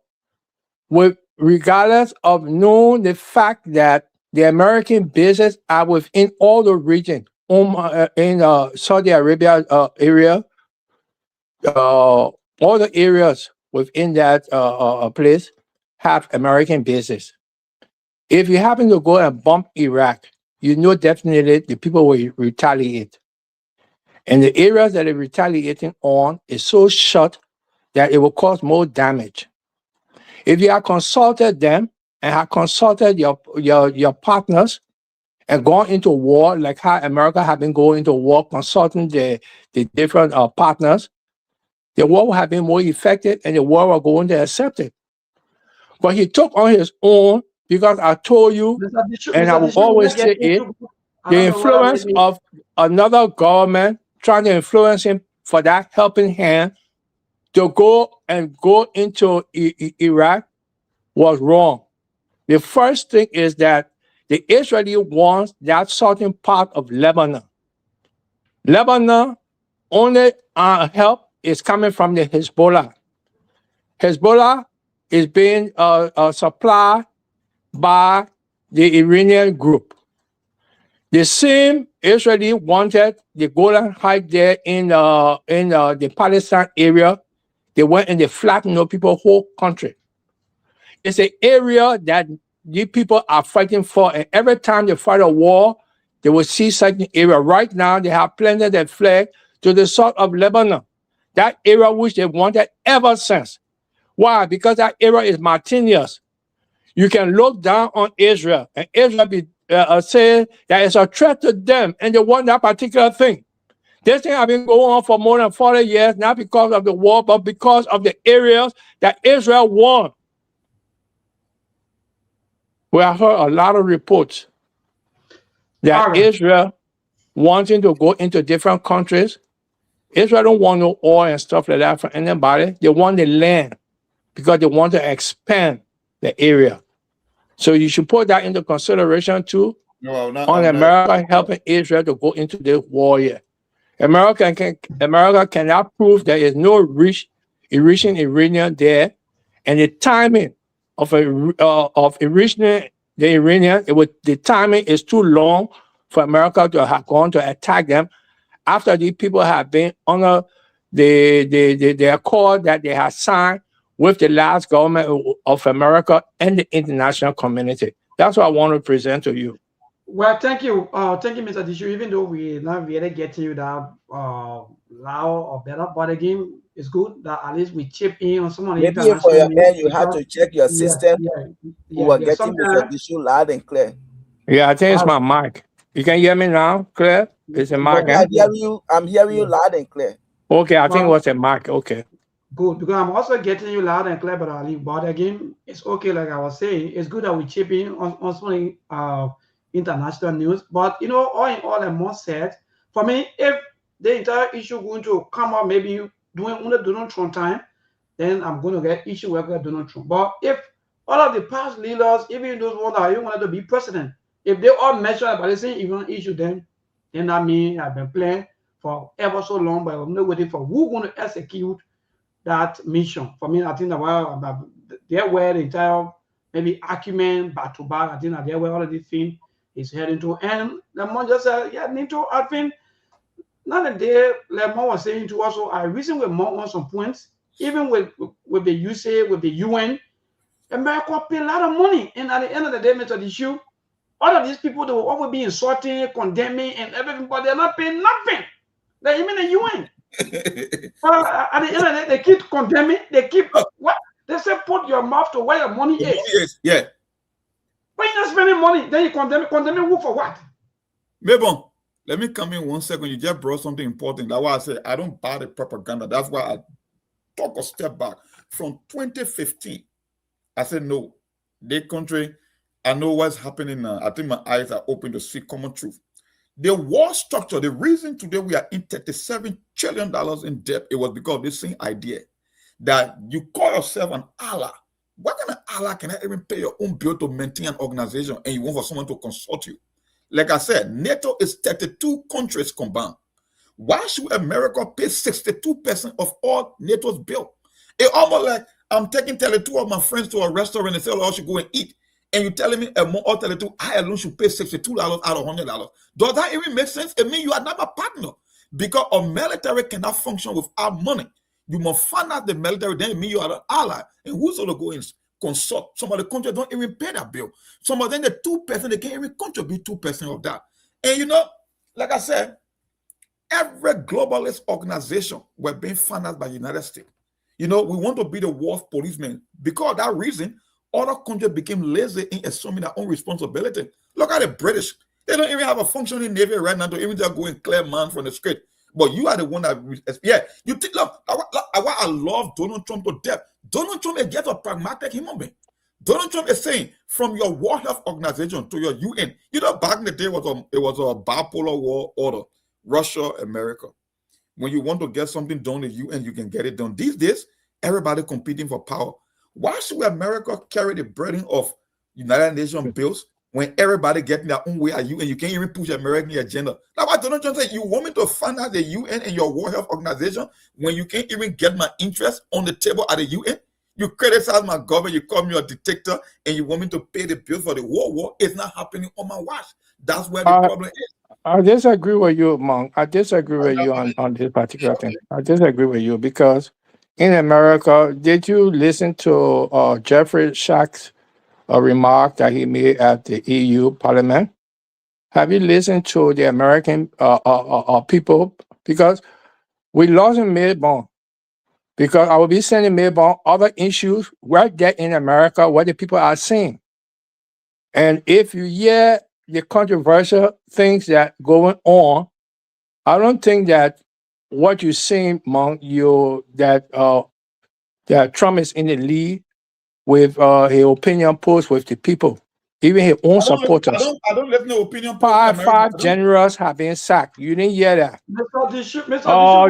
regardless of knowing the fact that the American bases are within all the region in Saudi Arabia area, all the areas within that place have American bases. If you happen to go and bomb Iraq, you know definitely the people will retaliate. And the areas that they're retaliating on is so short that it will cause more damage. If you have consulted them and have consulted your partners and gone into war, like how America have been going into war, consulting the different partners, the war will have been more effective and the war will going to accept it. But he took on his own because I told you, and I will always say it, the influence of another government trying to influence him for that helping hand to go into Iraq was wrong. The first thing is that the Israeli wants that southern part of Lebanon. Lebanon only help is coming from the Hezbollah. Hezbollah is being supplied by the Iranian group. The same Israeli wanted the Golan Heights there in the Palestine area. They went and they flattened people's whole country. It's an area that the people are fighting for, and every time they fight a war, they will see certain area. Right now, they have planted their flag to the south of Lebanon, that area which they wanted ever since. Why? Because that area is mountainous. You can look down on Israel, and Israel say that it's a threat to them, and they want that particular thing. This thing has been going on for more than 40 years, not because of the war, but because of the areas that Israel won. We have heard a lot of reports that Israel wanting to go into different countries. Israel don't want no oil and stuff like that from anybody. They want the land because they want to expand the area. So you should put that into consideration too. On America helping Israel to go into this war here. America cannot prove there is no enriching uranium there, and the timing of enriching the Iranian, the timing is too long for America to have gone to attack them after these people have been under the accord that they have signed with the last government of America and the international community. That's what I want to present to you. Well, thank you, Mr. Dishu. Even though we're not really getting you that loud or better, but again, it's good that at least we chip in on some of the maybe for your end, you have to check your system. We are getting Mr. Dishu loud and clear. Yeah, I think it's my mic. You can hear me now, clear? It's a mic. I'm hearing you loud and clear. Okay, I think it was a mic. Okay. Good, because I'm also getting you loud and clear, but Ali. But again, it's okay. Like I was saying, it's good that we chip in on some international news. But you know, all in all, I must say, for me, if the entire issue going to come up, maybe doing under Donald Trump time, then I'm going to get issue with Donald Trump. But if all of the past leaders, even those ones that you wanted to be president, if they all measure about the same even issue, then that means I've been playing for ever so long, but I'm not waiting for who's going to execute that mission. For me, I think that they're where the entire maybe argument back to back. I think that they're where all of this thing is heading to. And the man just said, yeah, Nito, I think not a day, like Mo was saying to us, so I reason with Mo on some points, even with the USA, with the UN, America pay a lot of money. And at the end of the day, Mr. Issue, all of these people, they will always be insulting, condemning, and everything, but they're not paying nothing. They even the UN. Well, at the end of the day, they keep condemning, they keep what? They say put your mouth to where your money is. Yeah. When you're not spending money, then you condemning who for what? Mebon, let me come in 1 second. You just brought something important. That's why I say I don't buy the propaganda. That's why I took a step back. From 2015, I said, no, the country, I know what's happening now. I think my eyes are open to see common truth. The war structure, the reason today we are in $37 trillion in debt, it was because of this same idea that you call yourself an ally. What kind of ally can I even pay your own bill to maintain an organization and you want for someone to consult you? Like I said, NATO is 32 countries combined. Why should America pay 62% of all NATO's bill? It's almost like I'm taking 32 of my friends to a restaurant and say, oh, I should go and eat. And you're telling me a more or 32, I alone should pay $62 out of $100. Does that even make sense? It means you are not a partner. Because a military cannot function without money. You must fund out the military, then it means you are an ally. And who's going to go and consult? Some of the countries don't even pay that bill. Some of them, the 2%, they can't even contribute 2% of that. And you know, like I said, every globalist organization were being funded by the United States. You know, we want to be the world's policeman. Because of that reason, other countries became lazy in assuming their own responsibility. Look at the British. They don't even have a functioning navy right now to even just go and clear man from the street. But you are the one that, yeah, you think, look, I love Donald Trump to death. Donald Trump is just a pragmatic human being. Donald Trump is saying, from your World Health Organization to your UN, you know, back in the day, it was a bipolar war order, Russia, America. When you want to get something done in the UN, you can get it done. These days, everybody competing for power. Why should America carry the burden of United Nations bills when everybody getting their own way at you and you can't even push American agenda? That's why Donald Trump said, you want me to fund out the UN and your World Health Organization when you can't even get my interest on the table at the UN? You criticize my government, you call me a dictator, and you want me to pay the bill for the world war. It's not happening on my watch. That's where the problem is. I disagree with you, Monk. I disagree with you on this particular thing. I disagree with you because in America, did you listen to Jeffrey Sachs' remark that he made at the EU Parliament? Have you listened to the American people? Because we lost in Melbourne. Because I will be sending Melbourne other issues right there in America what the people are saying. And if you hear the controversial things that going on, I don't think that what you're saying, Monk, that Trump is in the lead with his opinion polls with the people, even his own supporters. I don't let no opinion polls. Five generals have been sacked. You didn't hear that. Mr. Bishop, we just talk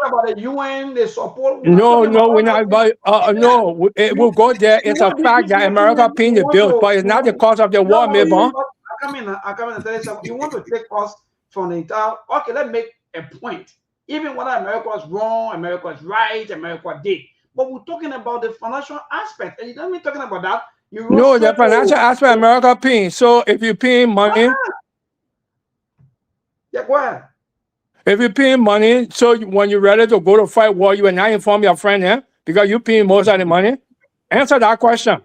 about the UN, the support. No, we're not. But no, we'll go there. It's a fact that America paying the bill, but it's not the cause of the war, Melbourne. I come in and tell you something. You want to take us from the entire. Okay, let's make a point. Even whether America is wrong, America is right, America did. But we're talking about the financial aspect, and you don't mean talking about that. No, the financial aspect, America paying. So if you're paying money, yeah, go ahead. If you're paying money, so when you're ready to go to fight war, you will not inform your friend, because you're paying most of the money. Answer that question.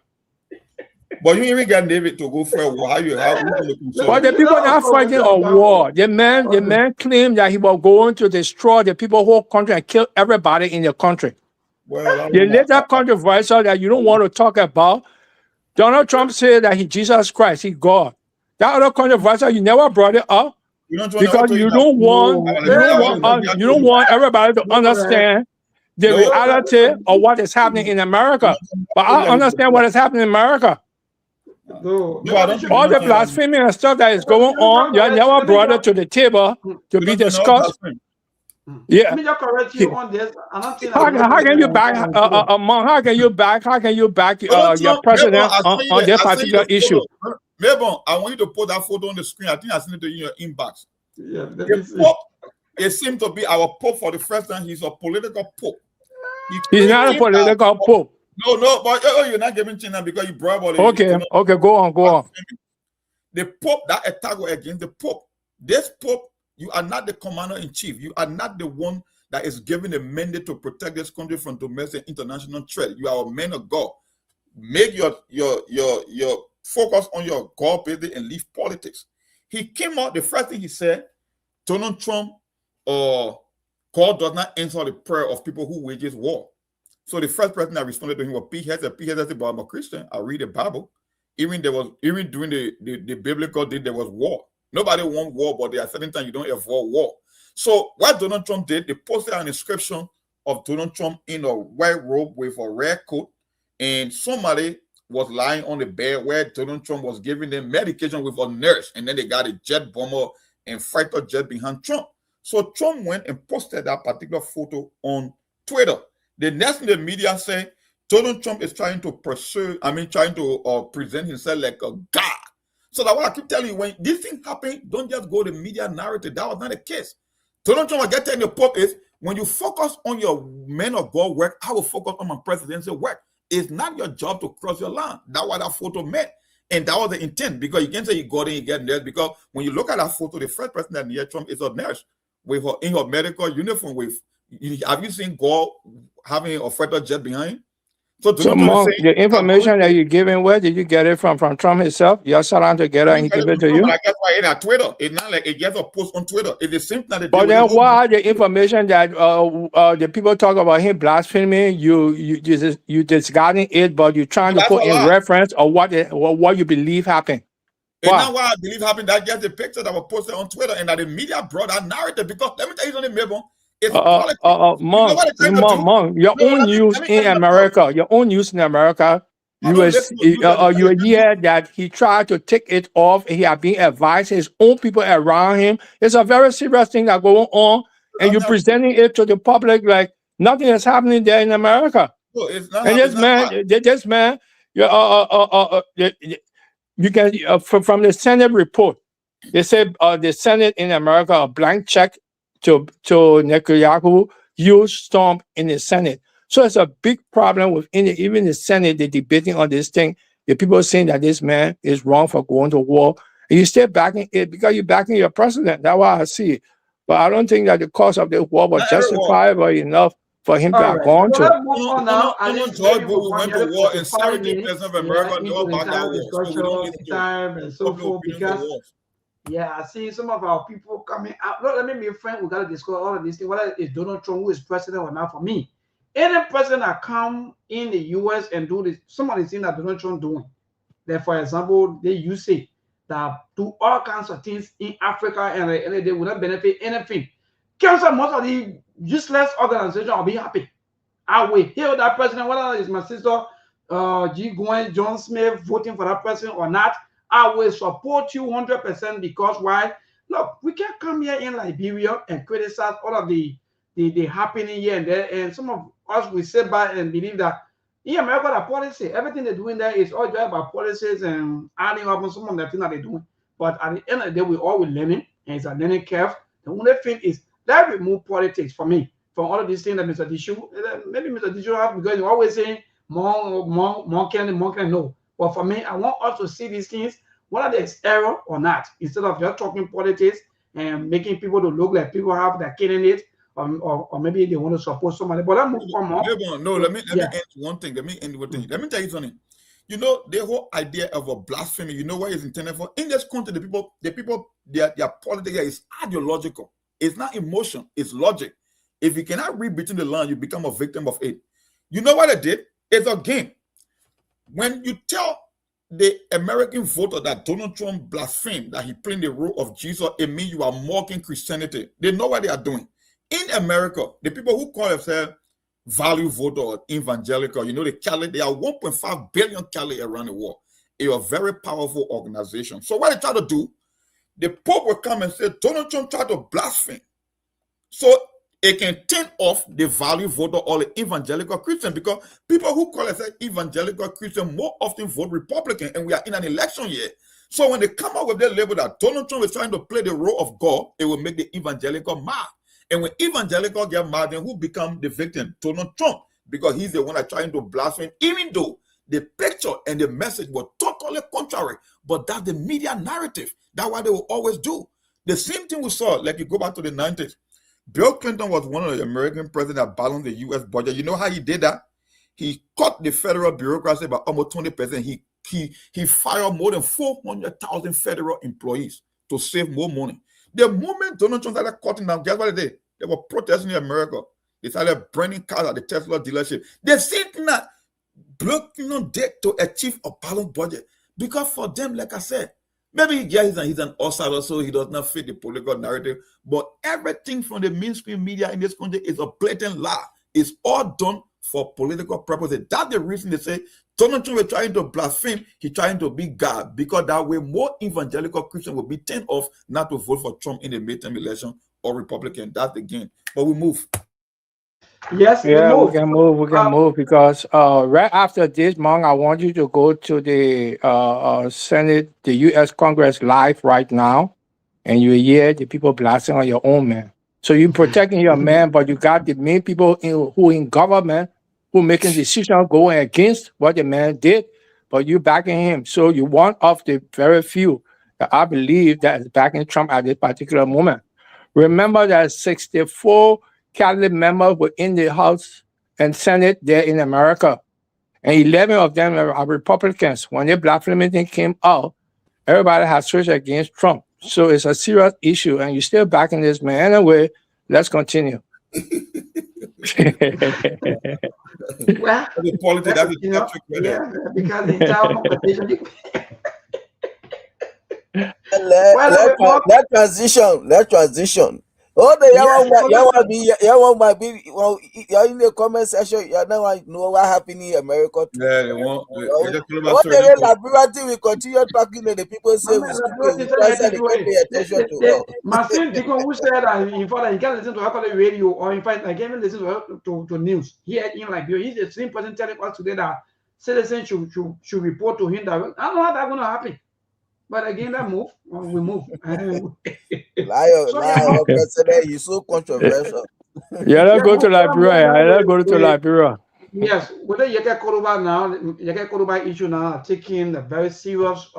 But you even get David to go for a war. But the people not fighting a war. The man claimed that he was going to destroy the people's whole country and kill everybody in the country. Well, the later controversial that you don't want to talk about. Donald Trump said that he's Jesus Christ, he's God. That other controversial, you never brought it up because you don't want everybody to understand the reality of what is happening in America. But I understand what is happening in America. All the blasphemy and stuff that is going on, you never brought it to the table to be discussed. Yeah. Let me just correct you on this. How can you back your president on this particular issue? Melbourne, I want you to put that photo on the screen. I think I sent it to you in your inbox. Yeah, the Pope, it seems to be our Pope for the first time. He's a political Pope. He's not a political Pope. No, but you're not giving China because you brought about Okay, go on. The Pope, that attack was against the Pope. This Pope, you are not the commander-in-chief. You are not the one that is given a mandate to protect this country from domestic international threat. You are a man of God. Make your focus on your God business and leave politics. He came out, the first thing he said, Donald Trump, God does not answer the prayer of people who wages war. So the first person that responded to him was P. Hester. P. Hester said, but I'm a Christian. I read the Bible. Even during the biblical day, there was war. Nobody want war, but there are certain times you don't avoid war. So what Donald Trump did, they posted an inscription of Donald Trump in a white robe with a red coat, and somebody was lying on the bed where Donald Trump was giving them medication with a nurse, and then they got a jet bomber and fighter jet behind Trump. So Trump went and posted that particular photo on Twitter. The next thing the media say, Donald Trump is trying to present himself like a god. So that's why I keep telling you, when this thing happen, don't just go the media narrative. That was not the case. Donald Trump, I get telling the Pope is, when you focus on your men of God work, I will focus on my presidential work. It's not your job to cross your line. That's what that photo meant. And that was the intent, because you can't say you got in, you get nurse, because when you look at that photo, the first person that near Trump is a nurse with her in her medical uniform. Have you seen God having a fighter jet behind? So Monk, the information that you're giving, where did you get it from? From Trump himself? You sat down together and he gave it to you? I guess why on Twitter. It's not like it gets a post on Twitter. It's the same thing that but then why the information that the people talk about him blaspheming, you discarding it, but you're trying to put in reference or what you believe happened? And now what I believe happened, that just the picture that was posted on Twitter, and that the media brought that narrative, because let me tell you something, Mabel. It's Monk, your own news in America, you hear that he tried to take it off, and he had been advised his own people around him. It's a very serious thing that going on, and you're presenting it to the public like nothing is happening there in America. No, it's not. And this man, you can from the Senate report, they said the Senate in America a blank check to Netanyahu huge storm in the Senate. So it's a big problem within even the Senate. They're debating on this thing. The people are saying that this man is wrong for going to war. And you still backing it because you're backing your president. That's why I see it. But I don't think that the cost of the war was justifiable enough for him to have gone to. George Bush went to war, and 70% of America know about that war. So we don't need to so forth, because I see some of our people coming out. Look, let me be a friend. We got to discuss all of these things. Whether it's Donald Trump who is president or not, for me, any president that come in the U.S. and do this, some of the things that Donald Trump doing. That, for example, they use it that do all kinds of things in Africa, and they will not benefit anything. Cancel most of the useless organizations will be happy. I will hear that president, whether it's my sister, G. Gwen, John Smith, voting for that president or not. I will support you 100%, because why? Look, we can't come here in Liberia and criticize all of the happening here and there, and some of us will sit back and believe that in America, the policy, everything they're doing there is all just about policies and adding up on some of the things that they're doing. But at the end of the day, we all will learning, and it's a learning curve. The only thing is that remove politics for me from all of these things that Mr. Dishu, maybe Mr. Dishu have, because you're always saying more can no. But for me, I want us to see these things, whether there's error or not, instead of just talking politics and making people to look like people have their kid in it, or maybe they want to support somebody. But I'm moving on. No, let me end one thing. Let me end one thing. Let me tell you something. You know, the whole idea of a blasphemy, you know what it's intended for? In this country, the people, their politics is ideological. It's not emotion, it's logic. If you cannot read between the lines, you become a victim of it. You know what they did? It's a game. When you tell the American voter that Donald Trump blasphemed, that he played the role of Jesus, it means you are mocking Christianity. They know what they are doing. In America, the people who call themselves value voter or evangelical, you know, the Catholic, there are 1.5 billion Catholic around the world. It's a very powerful organization. So what they try to do, the Pope will come and say, Donald Trump tried to blaspheme. So it can turn off the value voter or the evangelical Christian, because people who call themselves evangelical Christian more often vote Republican, and we are in an election year. So when they come up with their label that Donald Trump is trying to play the role of God, it will make the evangelical mad. And when evangelical get mad, then who become the victim? Donald Trump. because he's the one that trying to blaspheme, even though the picture and the message were totally contrary. But that's the media narrative. That's what they will always do. The same thing we saw, like you go back to the 90s. Bill Clinton was one of the American presidents that balanced the U.S. budget. You know how he did that? He cut the federal bureaucracy by almost 20%. He fired more than 400,000 federal employees to save more money. The moment Donald Trump started cutting down, guess what they did? They were protesting in America. They started burning cars at the Tesla dealership. The same thing that Bill Clinton did to achieve a balanced budget. Because for them, like I said, maybe he's an outsider, so he does not fit the political narrative. But everything from the mainstream media in this country is a blatant lie. It's all done for political purposes. That's the reason they say Donald Trump is trying to blaspheme. He's trying to be God, because that way more evangelical Christians will be turned off not to vote for Trump in the midterm election or Republican. That's the game. But we move. Yes, yeah, we can move because right after this month, I want you to go to the Senate, the U.S. Congress live right now, and you hear the people blasting on your own man. So you're protecting your man, but you got the main people who in government who making decisions going against what the man did, but you backing him. So you one of the very few that I believe that is backing Trump at this particular moment. Remember that 64 cabinet members were in the House and Senate there in America, and 11 of them are Republicans. When the blasphemy thing came out, everybody has switched against Trump. So it's a serious issue, and you're still backing this man. Anyway, let's continue. Well, the politics, because the entire conversation. Let transition. Oh, you're in the comment section. You now know what happened in America. Yeah, they want. We continue talking to the people say Martin Dicon, who said that in fact you can listen to her radio, or in fact I can even listen to news here in Liberia. He's the same person telling us today that citizens should report to him that I don't know how that's going to happen. But again, that move, we move. Liar, president, he's so controversial. Yeah, let's go to Liberia. Let's go to Liberia. Yes, with the Yeke Koruba now, Yeke Koruba issue now taking a very serious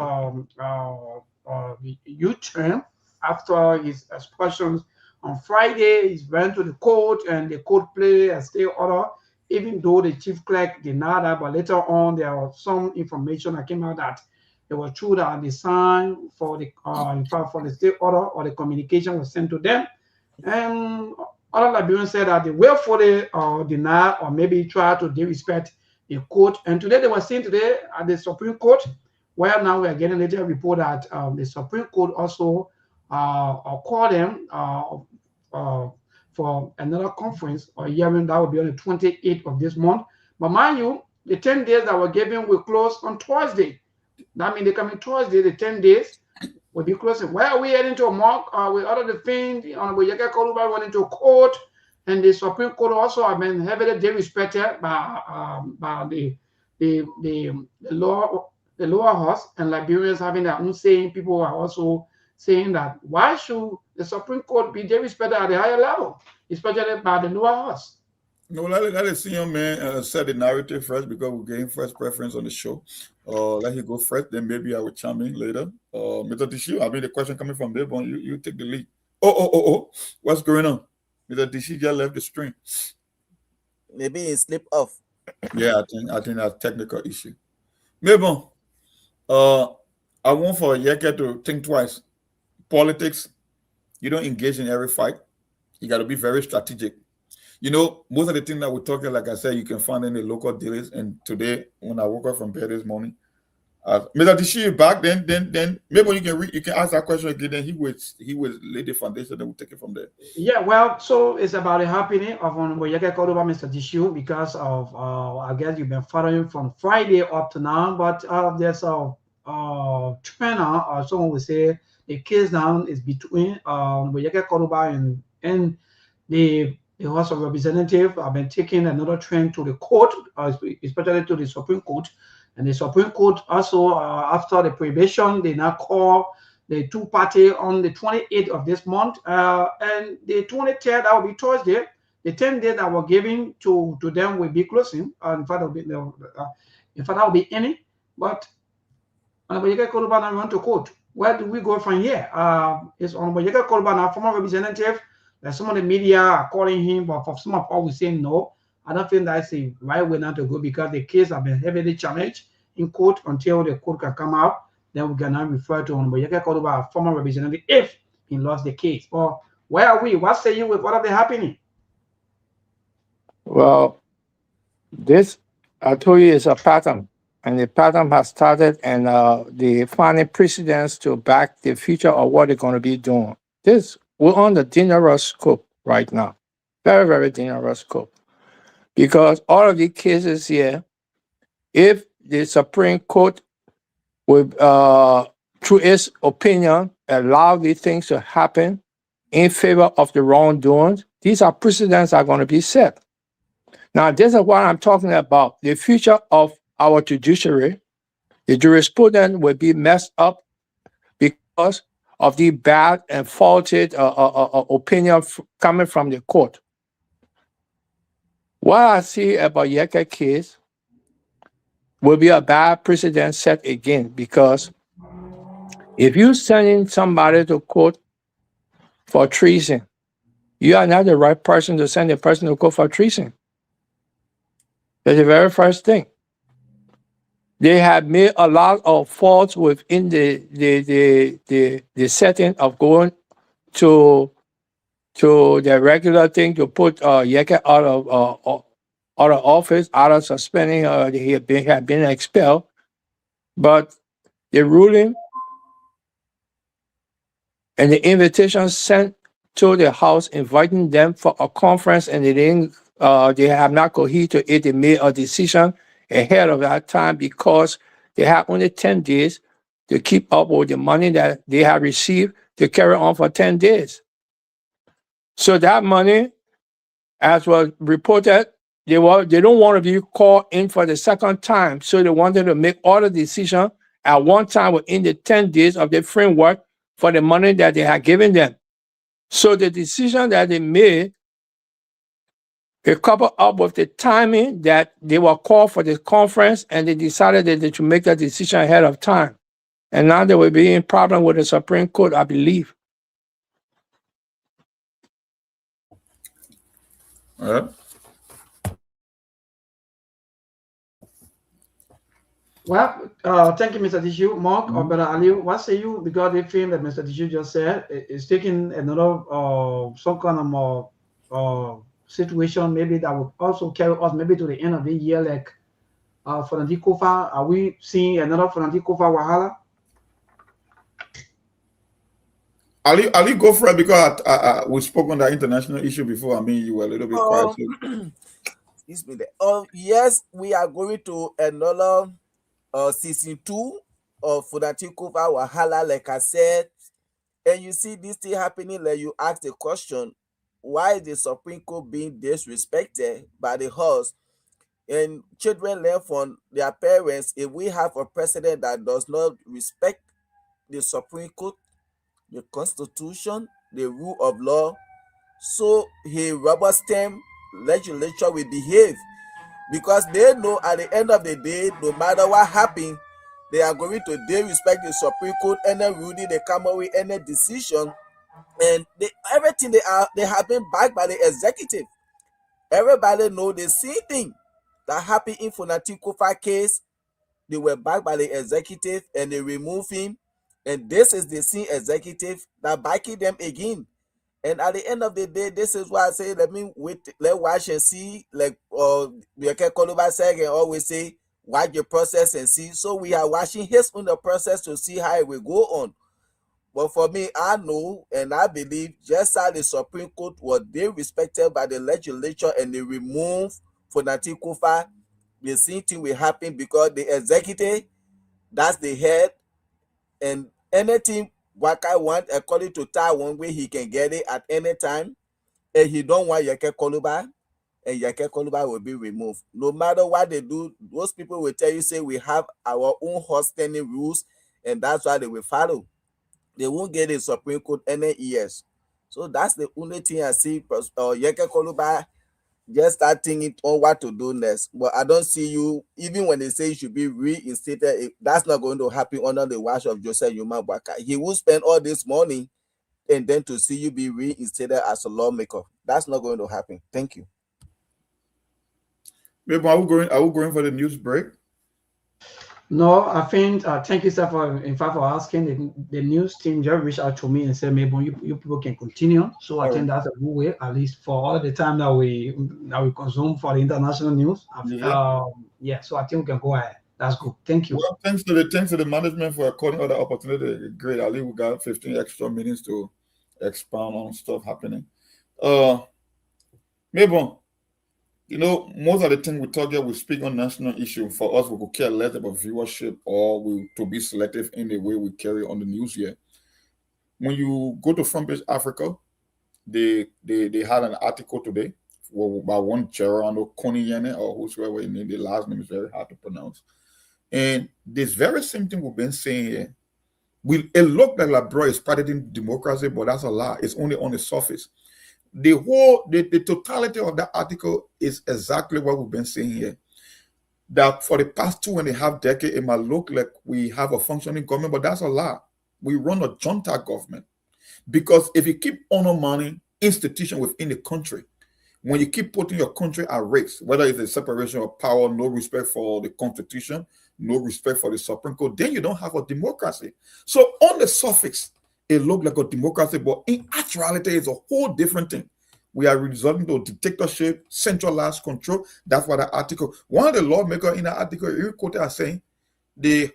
U-turn after his expulsions on Friday. He went to the court, and the court played a stay order, even though the chief clerk denied that. But later on, there was some information that came out that it was true that the sign for the in fact for the state order or the communication was sent to them, and other Liberians said that they will fully deny or maybe try to disrespect the court. And today they were saying today at the Supreme Court, where now we are getting later report that the Supreme Court also called them for another conference or hearing that will be on the 28th of this month. But mind you, the 10 days that were given will close on Thursday. That means they come in Thursday, the 10 days will be closing. Where are we heading to a mock with other defense on Yeke Koruba went into court, and the Supreme Court also have been heavily disrespected by the lower house, and Liberians having their own saying. People are also saying that why should the Supreme Court be disrespected at the higher level, especially by the lower house? No, let us see him, man, set the narrative first, because we're getting first preference on the show. Let him go first, then maybe I will chime in later. Mr. Tishu, I mean, the question coming from there, but you take the lead. Oh, what's going on? Mr. Tishu just left the stream. Maybe he slipped off. Yeah, I think that's a technical issue. Maybe, I want for Yeke to think twice. Politics, you don't engage in every fight. You got to be very strategic. You know, most of the things that we're talking, like I said, you can find in the local dealers. And today, when I woke up from bed this morning, Mr. Tishu back. Then maybe you can ask that question again. Then he would lay the foundation. Then we'll take it from there. Yeah, well, so it's about the happening of Yeke Koruba, Mr. Tishu, because of I guess you've been following from Friday up to now. But there's a trend, or someone would say the case now is between Yeke Koruba and the House of Representatives have been taking another trend to the court, especially to the Supreme Court. And the Supreme Court also, after the prohibition, they now call the two-party on the 28th of this month. And the 23rd, that will be Thursday, the 10 days that were given to them will be closing. In fact, that will be any. But Honorable Yeke Koluba now want to quote. Where do we go from here? Is Honorable Yeke Koluba now former representative? That some of the media are calling him, but for some of us we say no. I don't think that's the right way now to go because the case have been heavily challenged in court until the court can come out. Then we can now refer to Honorable Yeke Koluba, former representative, if he lost the case. Or where are we? What say you with what are they happening? Well, this, I told you, is a pattern. And the pattern has started, and the finding precedents to back the future of what they're going to be doing. We're on the dangerous scope right now. Very, very dangerous scope. Because all of these cases here, if the Supreme Court would, through its opinion, allow these things to happen in favor of the wrongdoings, these are precedents that are going to be set. Now, this is what I'm talking about. The future of our judiciary, the jurisprudence will be messed up because of the bad and faulty opinion coming from the court. What I see about Yeke case will be a bad precedent set again, because if you sending somebody to court for treason, you are not the right person to send a person to court for treason. That's the very first thing. They have made a lot of faults within the setting of going to the regular thing to put Yeke out of office, out of suspending. He had been expelled, but the ruling and the invitation sent to the House inviting them for a conference, and they have not cohered to it. They made a decision ahead of that time because they have only 10 days to keep up with the money that they have received to carry on for 10 days. So that money, as was reported, they don't want to be called in for the second time. So they wanted to make all the decisions at one time within the 10 days of the framework for the money that they had given them. So the decision that they made, it coupled up with the timing that they were called for the conference, and they decided that they should make that decision ahead of time. And now there will be a problem with the Supreme Court, I believe. Well, thank you, Mr. Tishu. Mark or Brother Ali, what say you? Because the thing that Mr. Tishu just said is taking another some kind of situation maybe that will also carry us maybe to the end of the year, like Fanati Kofa. Are we seeing another Fanati Kofa Wahala? Ali, go for it, because we spoke on that international issue before. I mean, you were a little bit quiet. Excuse me. Yes, we are going to another season 2 of Fanati Kofa Wahala, like I said. And you see this thing happening, like you ask the question, why is the Supreme Court being disrespected by the House? And children learn from their parents. If we have a president that does not respect the Supreme Court, the Constitution, the rule of law, so he rubber stamp legislature will behave, because they know at the end of the day, no matter what happens, they are going to respect the Supreme Court, any ruling they come up with, any decision, and everything they have been backed by the executive. Everybody know the same thing that happened in Fanati Kofa case. They were backed by the executive and they removed him, and this is the same executive that backing them again. And at the end of the day, this is why I say, let watch and see, like Yeke Koluba said, and always say, watch the process and see. So we are watching his own process to see how it will go on. But for me, I know and I believe, just as the Supreme Court was respected by the legislature and they removed Fanati Kofa, the same thing will happen, because the executive, that's the head, and anything Waka want according to one way he can get it at any time, and he don't want Yeke Koluba, and Yeke Koluba will be removed. No matter what they do, those people will tell you, say we have our own standing rules, and that's why they will follow. They won't get a Supreme Court any years. So that's the only thing I see. Yeke Koluba just starting it on what to do next. But I don't see you, even when they say you should be reinstated, that's not going to happen under the watch of Joseph Yuma Baka. He will spend all this money and then to see you be reinstated as a lawmaker. That's not going to happen. Thank you. Maybe are we going for the news break? No, I think thank you, sir, for asking. The news team just reached out to me and said maybe you people can continue. So I think that's a good way, at least for all the time that we consume for the international news. So I think we can go ahead. That's good. Thank you. Well, thanks to the management for according other opportunity. Great. I think we got 15 extra minutes to expound on stuff happening. Maybe, you know, most of the things we talk here, we speak on national issue. For us, we could care less about viewership or to be selective in the way we carry on the news here. When you go to Front Page Africa, they had an article today by one Gerardo Koniyene or whosoever in the last name is very hard to pronounce. And this very same thing we've been saying here. It looked like Labrador is practicing democracy, but that's a lie. It's only on the surface. The totality of that article is exactly what we've been saying here. That for the past 2.5 decades, it might look like we have a functioning government, but that's a lie. We run a junta government. Because if you keep undermining institutions within the country, when you keep putting your country at risk, whether it's a separation of power, no respect for the Constitution, no respect for the Supreme Court, then you don't have a democracy. So on the surface, it looks like a democracy, but in actuality, it's a whole different thing. We are resorting to dictatorship, centralized control. That's what the article, one of the lawmakers in the article, you quoted as saying, the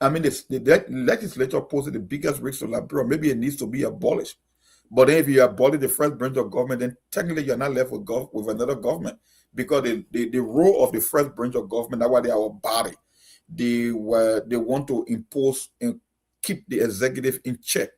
legislature poses the biggest risk to Liberia. Maybe it needs to be abolished. But then if you abolish the first branch of government, then technically you're not left with another government, because the role of the first branch of government, that's why they are our body. They want to impose and keep the executive in check.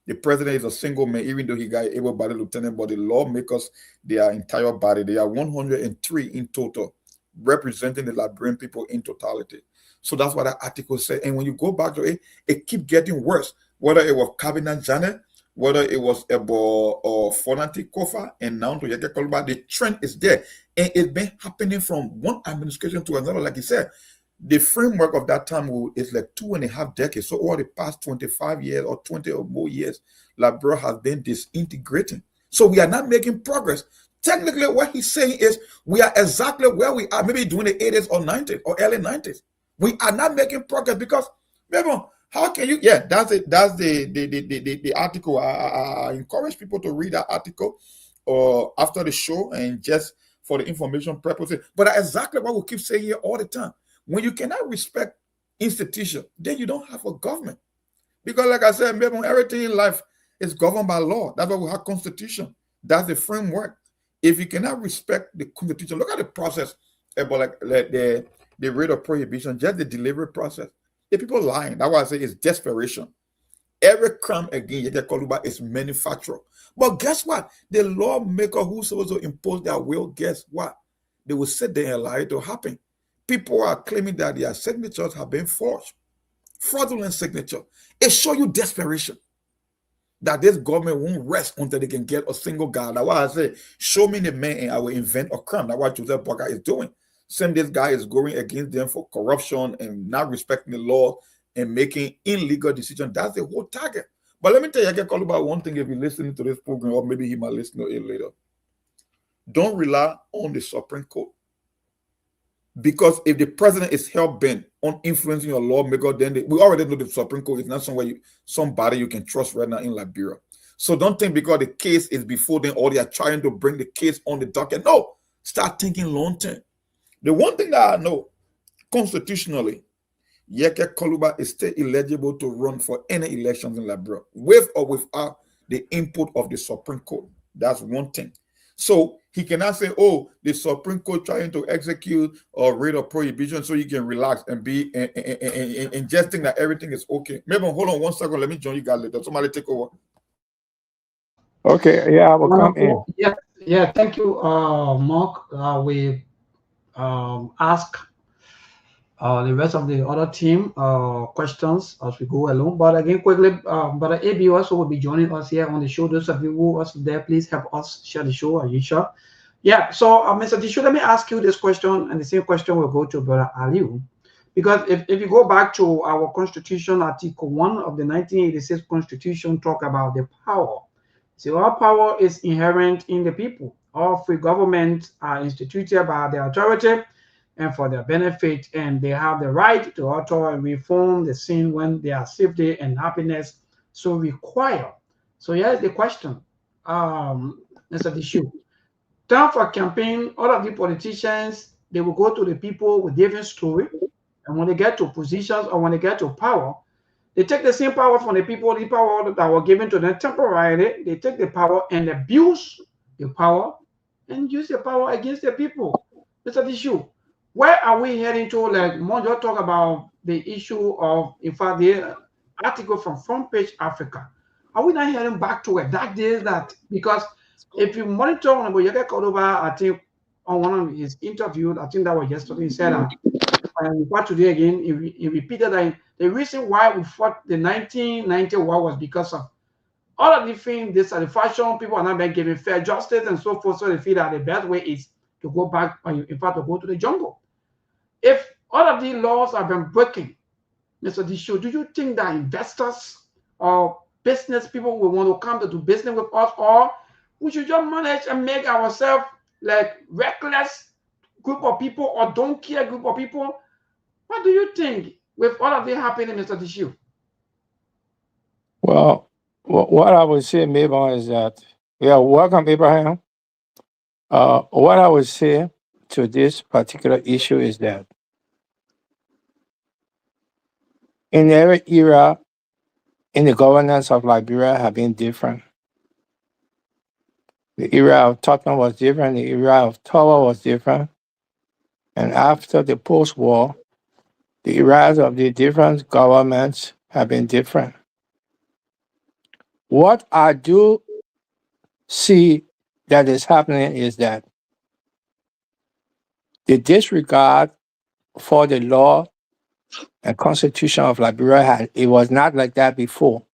The president is a single man, even though he got able-bodied lieutenant, but the lawmakers, their entire body, they are 103 in total, representing the Liberian people in totality. So that's what that article said. And when you go back to it, it keeps getting worse. Whether it was Cabinet Janet, whether it was about Fonati Kofa, and now to Yeke Koluba, the trend is there. And it's been happening from one administration to another, like you said. The framework of that time is like 2.5 decades. So over the past 25 years or 20 or more years, Liberia has been disintegrating. So we are not making progress. Technically, what he's saying is we are exactly where we are, maybe during the 80s or 90s or early 90s. We are not making progress because, remember, how can you? Yeah, that's it. That's the article. I encourage people to read that article after the show and just for the information purposes. But that's exactly what we keep saying here all the time. When you cannot respect institutions, then you don't have a government. Because like I said, remember, everything in life is governed by law. That's why we have constitution. That's the framework. If you cannot respect the constitution, look at the process about like the rate of prohibition, just the delivery process. The people lying. That's why I say it's desperation. Every crime against Yeke Koluba is manufactured. But guess what? The lawmaker who's supposed to impose their will, guess what? They will sit there and allow it to happen. People are claiming that their signatures have been forged. Fraudulent signature. It shows you desperation. That this government won't rest until they can get a single guy. That's why I say, show me the man and I will invent a crime. That's what Joseph Baka is doing. Same this guy is going against them for corruption and not respecting the law and making illegal decisions. That's the whole target. But let me tell you, Yeke Koluba, one thing if you're listening to this program, or maybe he might listen to it later. Don't rely on the Supreme Court. Because if the president is hell-bent on influencing your lawmaker, then we already know the Supreme Court is not somebody you can trust right now in Liberia. So don't think because the case is before them or they are trying to bring the case on the docket. No, start thinking long-term. The one thing that I know, constitutionally, Yeke Koluba is still eligible to run for any elections in Liberia, with or without the input of the Supreme Court. That's one thing. So he cannot say, oh, the Supreme Court trying to execute a rate of prohibition so you can relax and be and just think that everything is okay. Maybe hold on 1 second. Let me join you guys later. Somebody take over. Okay, yeah, I will come in. Yeah, thank you, Mark. We ask the rest of the other team questions as we go along. But again, quickly, Brother AB also will be joining us here on the show. Those of you who are also there, please help us share the show. Are you sure? Yeah. So, Mr. Tishu, let me ask you this question, and the same question will go to Brother Aliu. Because if you go back to our Constitution, Article 1 of the 1986 Constitution talk about the power. So all power is inherent in the people. All free governments are instituted by the authority and for their benefit, and they have the right to alter and reform the scene when their safety and happiness so require. So here's the question, Mr. Dishu. Time for campaign, all of the politicians, they will go to the people with different story. And when they get to positions or when they get to power, they take the same power from the people, the power that were given to them temporarily. They take the power and abuse the power and use the power against the people. Mr. Dishu, where are we heading to? Like Monjo talk about the issue of, in fact, the article from Front Page Africa. Are we not heading back to a dark days that, because if you monitor on Boyega Cordova, I think on one of his interviews, I think that was yesterday, he said and what today again, he repeated that the reason why we fought the 1990 war was because of all of the things, dissatisfaction, people are not being given fair justice and so forth. So they feel that the best way is to go back, or in fact, to go to the jungle. If all of these laws have been broken, Mr. Disho, do you think that investors or business people will want to come to do business with us, or we should just manage and make ourselves like reckless group of people or don't care group of people? What do you think with all of this happening, Mr. Dishu? Well, what I would say, Mabon, is that, yeah, welcome, Abraham. What I would say to this particular issue is that in every era in the governance of Liberia have been different. The era of Tottenham was different, the era of Tower was different. And after the post-war, the eras of the different governments have been different. What I do see that is happening is that the disregard for the law and constitution of Liberia, it was not like that before.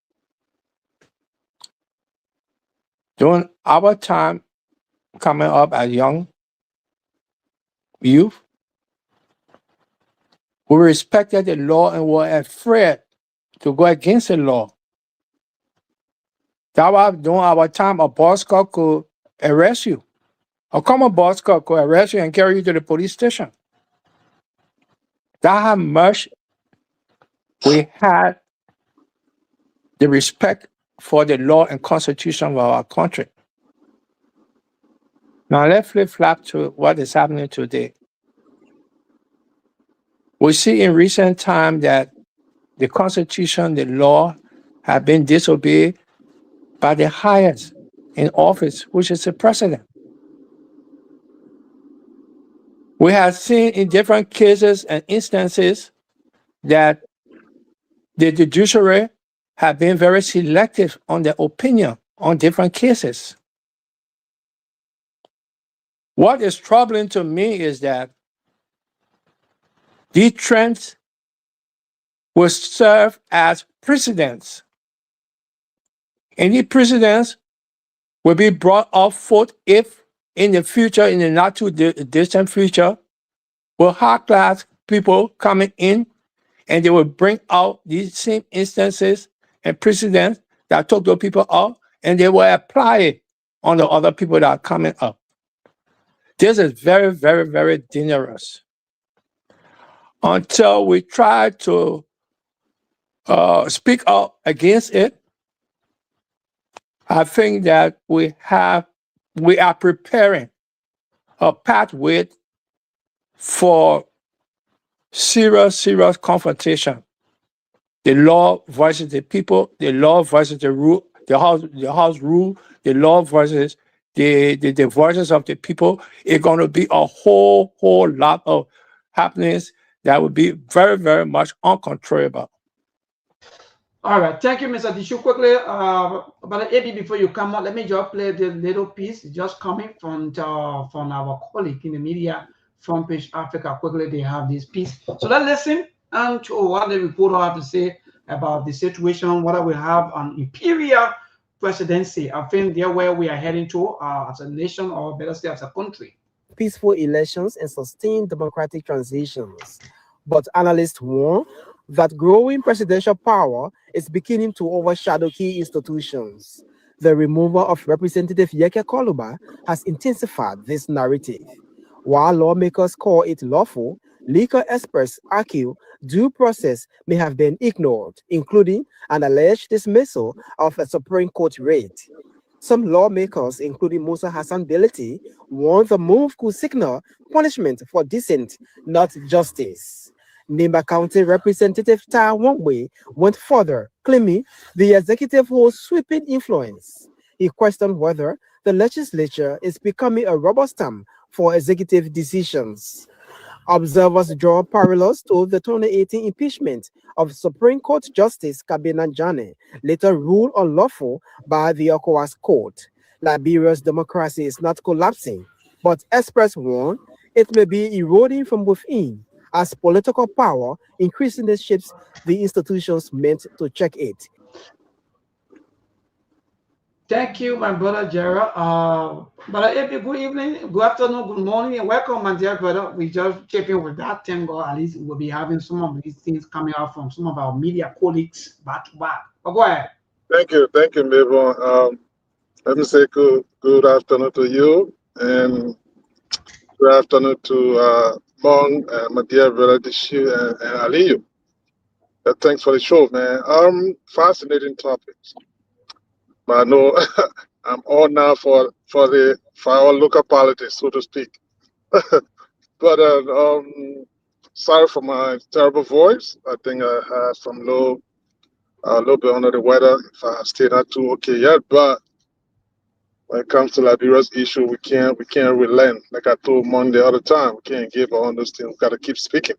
During our time coming up as young youth, we respected the law and were afraid to go against the law. That was during our time, a boss cop could arrest you. A common boss cop could arrest you and carry you to the police station. That's how much we had the respect for the law and constitution of our country. Now let's flip-flop to what is happening today. We see in recent time that the constitution, the law, have been disobeyed by the highest in office, which is the president. We have seen in different cases and instances that the judiciary have been very selective on their opinion on different cases. What is troubling to me is that these trends will serve as precedents. And these precedents will be brought up forth if in the future, in the not too distant future, will high-class people coming in and they will bring out these same instances and precedents that took those people out and they will apply it on the other people that are coming up. This is very, very, very dangerous. Until we try to speak out against it, I think that we are preparing a pathway for serious confrontation. The law versus the people, the law versus the rule, the house rule, the law versus the voices of the people. It's going to be a whole lot of happenings that will be very, very much uncontrollable. All right, thank you, Mr. Dishu. Quickly, but AB, before you come on, let me just play the little piece just coming from our colleague in the media front page Africa. Quickly, they have this piece. So let's listen and to what the reporter have to say about the situation, what we have an imperial presidency. I think they're where we are heading to as a nation, or better say as a country. Peaceful elections and sustained democratic transitions. But analysts warn that growing presidential power is beginning to overshadow key institutions. The removal of Representative Yeke Koluba has intensified this narrative. While lawmakers call it lawful, legal experts argue due process may have been ignored, including an alleged dismissal of a Supreme Court raid. Some lawmakers, including Musa Hassan Beliti, warn the move could signal punishment for dissent, not justice. Nimba County Representative Ta Wongwe went further, claiming the executive holds sweeping influence. He questioned whether the legislature is becoming a rubber stamp for executive decisions. Observers draw parallels to the 2018 impeachment of Supreme Court Justice Kabina Jane, later ruled unlawful by the ECOWAS Court. Liberia's democracy is not collapsing, but experts warn it may be eroding from within as political power increasingly shapes the institutions meant to check it. Thank you, my brother Gerald. Brother Epi, good evening, good afternoon, good morning, and welcome, my dear brother. We just checking with that. Thank God, at least we'll be having some of these things coming out from some of our media colleagues back to back. But go ahead. Thank you, Mabel. Let me say good afternoon to you, and good afternoon to Mong, my dear brother Dishu and Aliyu. Thanks for the show, man. Fascinating topics. But I know I'm all now for our local politics, so to speak. But sorry for my terrible voice. I think I had some a little bit under the weather. If I stay not too okay yet, but when it comes to Liberia's issue, we can't relent. Like I told Mon the other time, we can't give up on this thing. We got to keep speaking.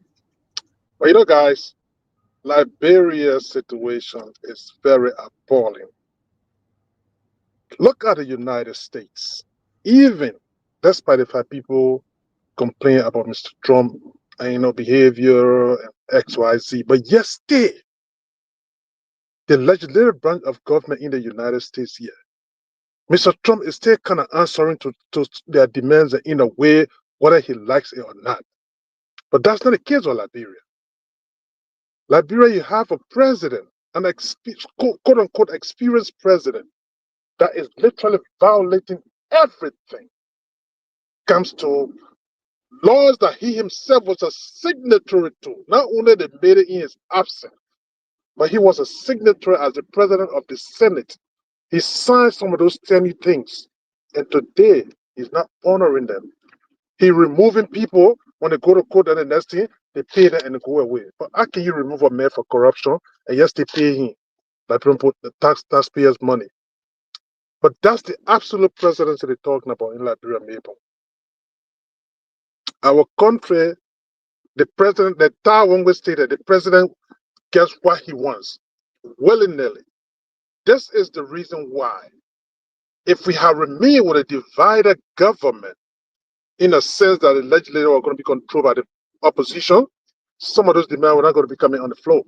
But you know, guys, Liberia's situation is very appalling. Look at the United States. Even despite the fact people complain about Mr. Trump and behavior and XYZ, but yet still, the legislative branch of government in the United States here, Mr. Trump is still kind of answering to their demands in a way, whether he likes it or not. But that's not the case with Liberia. Liberia, you have a president, an quote-unquote experienced president, that is literally violating everything. Comes to laws that he himself was a signatory to. Not only they made it in his absence, but he was a signatory as the president of the Senate. He signed some of those 10 things, and today he's not honoring them. He removing people when they go to court, and the next thing they pay them and they go away. But how can you remove a man for corruption and yes, they pay him, like put the taxpayers' money? But that's the absolute presidency they're talking about in Liberia, Mabel. Our country, the president, the Tawongwe stated, the president gets what he wants, willy-nilly. This is the reason why, if we have remained with a divided government, in a sense that the legislature are going to be controlled by the opposition, some of those demands were not going to be coming on the floor.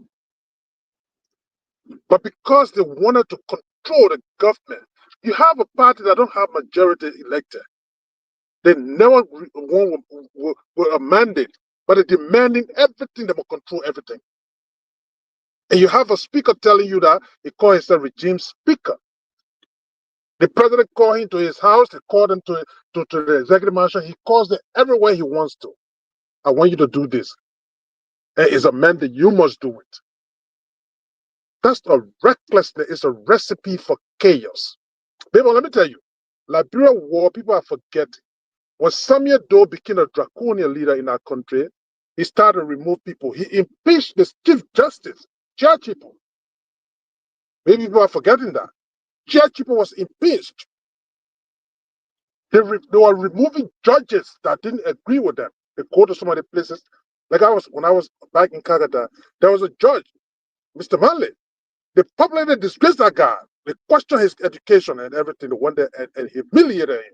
But because they wanted to control the government, you have a party that don't have majority elected. They never were a mandate, but they're demanding everything, they will control everything. And you have a speaker telling you that he calls himself regime speaker. The president called him to his house, he called him to the executive mansion, he calls them everywhere he wants to. I want you to do this. And it's a mandate, you must do it. That's a recklessness, it's a recipe for chaos. People, let me tell you, Liberia war, people are forgetting. When Samuel Doe became a draconian leader in our country, he started to remove people. He impeached the Chief Justice, Chiachipo. Maybe people are forgetting that. Chiachipo was impeached. They were removing judges that didn't agree with them. They go to some of the places. Like when I was back in Canada, there was a judge, Mr. Manley. They publicly disgraced that guy. They questioned his education and everything. They went there and humiliated him.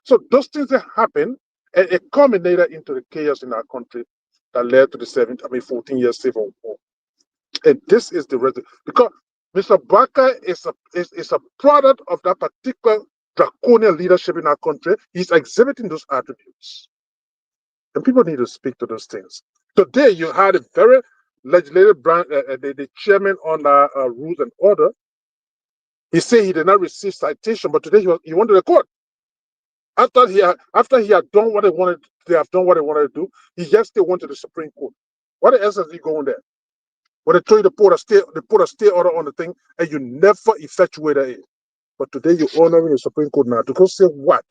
So those things that happen, And it culminated into the chaos in our country that led to the 14-year civil war. And this is the reason, because Mr. Baka is a product of that particular draconian leadership in our country. He's exhibiting those attributes. And people need to speak to those things. Today, you had a very legislative branch, the chairman on rules and order. He said he did not receive citation, but today he went to the court. After he had done what they wanted, they have done what they wanted to do. He just still went to the Supreme Court. What else is he going there? When they told you to put a stay order on the thing, and you never effectuated it. But today you're honoring the Supreme Court now to go say what?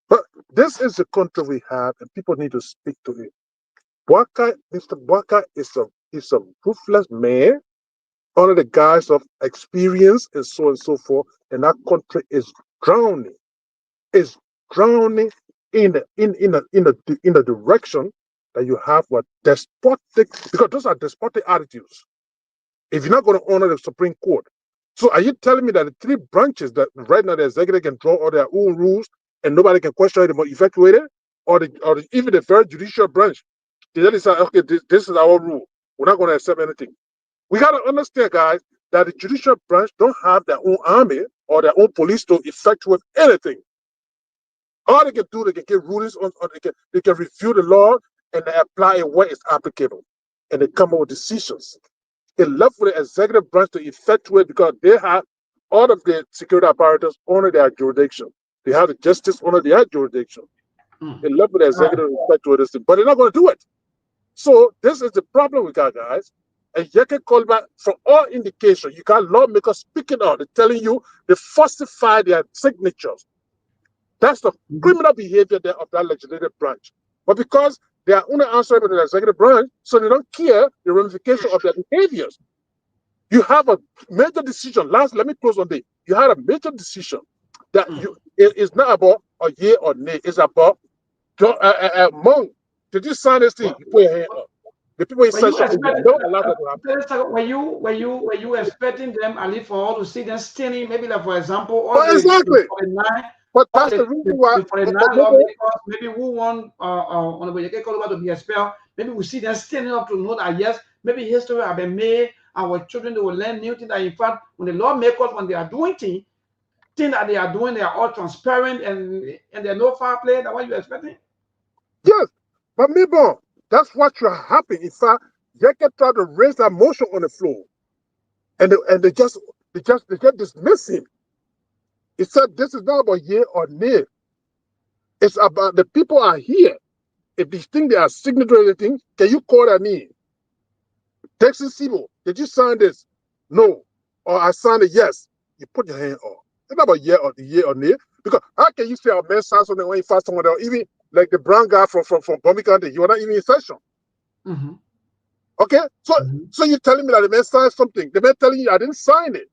But this is the country we have, and people need to speak to it. Mr. Baka is a ruthless man under the guise of experience and so on and so forth, and that country is drowning. Is drowning in the direction that you have what despotic, because those are despotic attitudes. If you're not going to honor the Supreme Court, so are you telling me that the three branches that right now the executive can draw all their own rules and nobody can question it or effectuate it, or even the very judicial branch, they decide, okay, this is our rule, we're not going to accept anything. We got to understand, guys, that the judicial branch don't have their own army or their own police to effectuate anything. All they can do, they can get rulings on, or they can review the law and they apply it where it's applicable, and they come up with decisions. It's left for the executive branch to effectuate, because they have all of the security apparatus under their jurisdiction. They have the justice under their jurisdiction. It's left for the executive to effectuate this thing, but they're not going to do it. So this is the problem we got, guys. And Yeke Kolba, from all indication, you got lawmakers speaking out, they're telling you they falsify their signatures. That's the criminal behavior there of that legislative branch. But because they are only answering to the executive branch, so they don't care the ramification of their behaviors. You have a major decision. Let me close on this. You had a major decision that it is not about a yea or nay. It's about Monk. Did you sign this thing? You put your hand up. The people in session, don't allow that to happen. Were you expecting them, at least for all to see them standing, maybe like, for example, all exactly. But that's the reason why. Maybe who want on the Geopolitical to be expelled. Maybe we see them standing up to know that yes, maybe history have been made. Our children, they will learn new things. That in fact, when the lawmakers, when they are doing things that they are doing, they are all transparent and they're no foul play. That's what you're expecting. Yes, but maybe that's what should happen. In fact, Yeke tried to raise that motion on the floor, and they just dismiss him. He said, this is not about yea or nay. It's about the people are here. If they think they are signatory things, can you call their name? Texas Sibo, did you sign this? No. Or I signed it, yes. You put your hand up. It's not about yea or nay. Because how can you say a man signed something when you find someone else? Even like the brown guy from Bombay County, you are not even in session. Okay? So you're telling me that the man signed something. The man telling you I didn't sign it.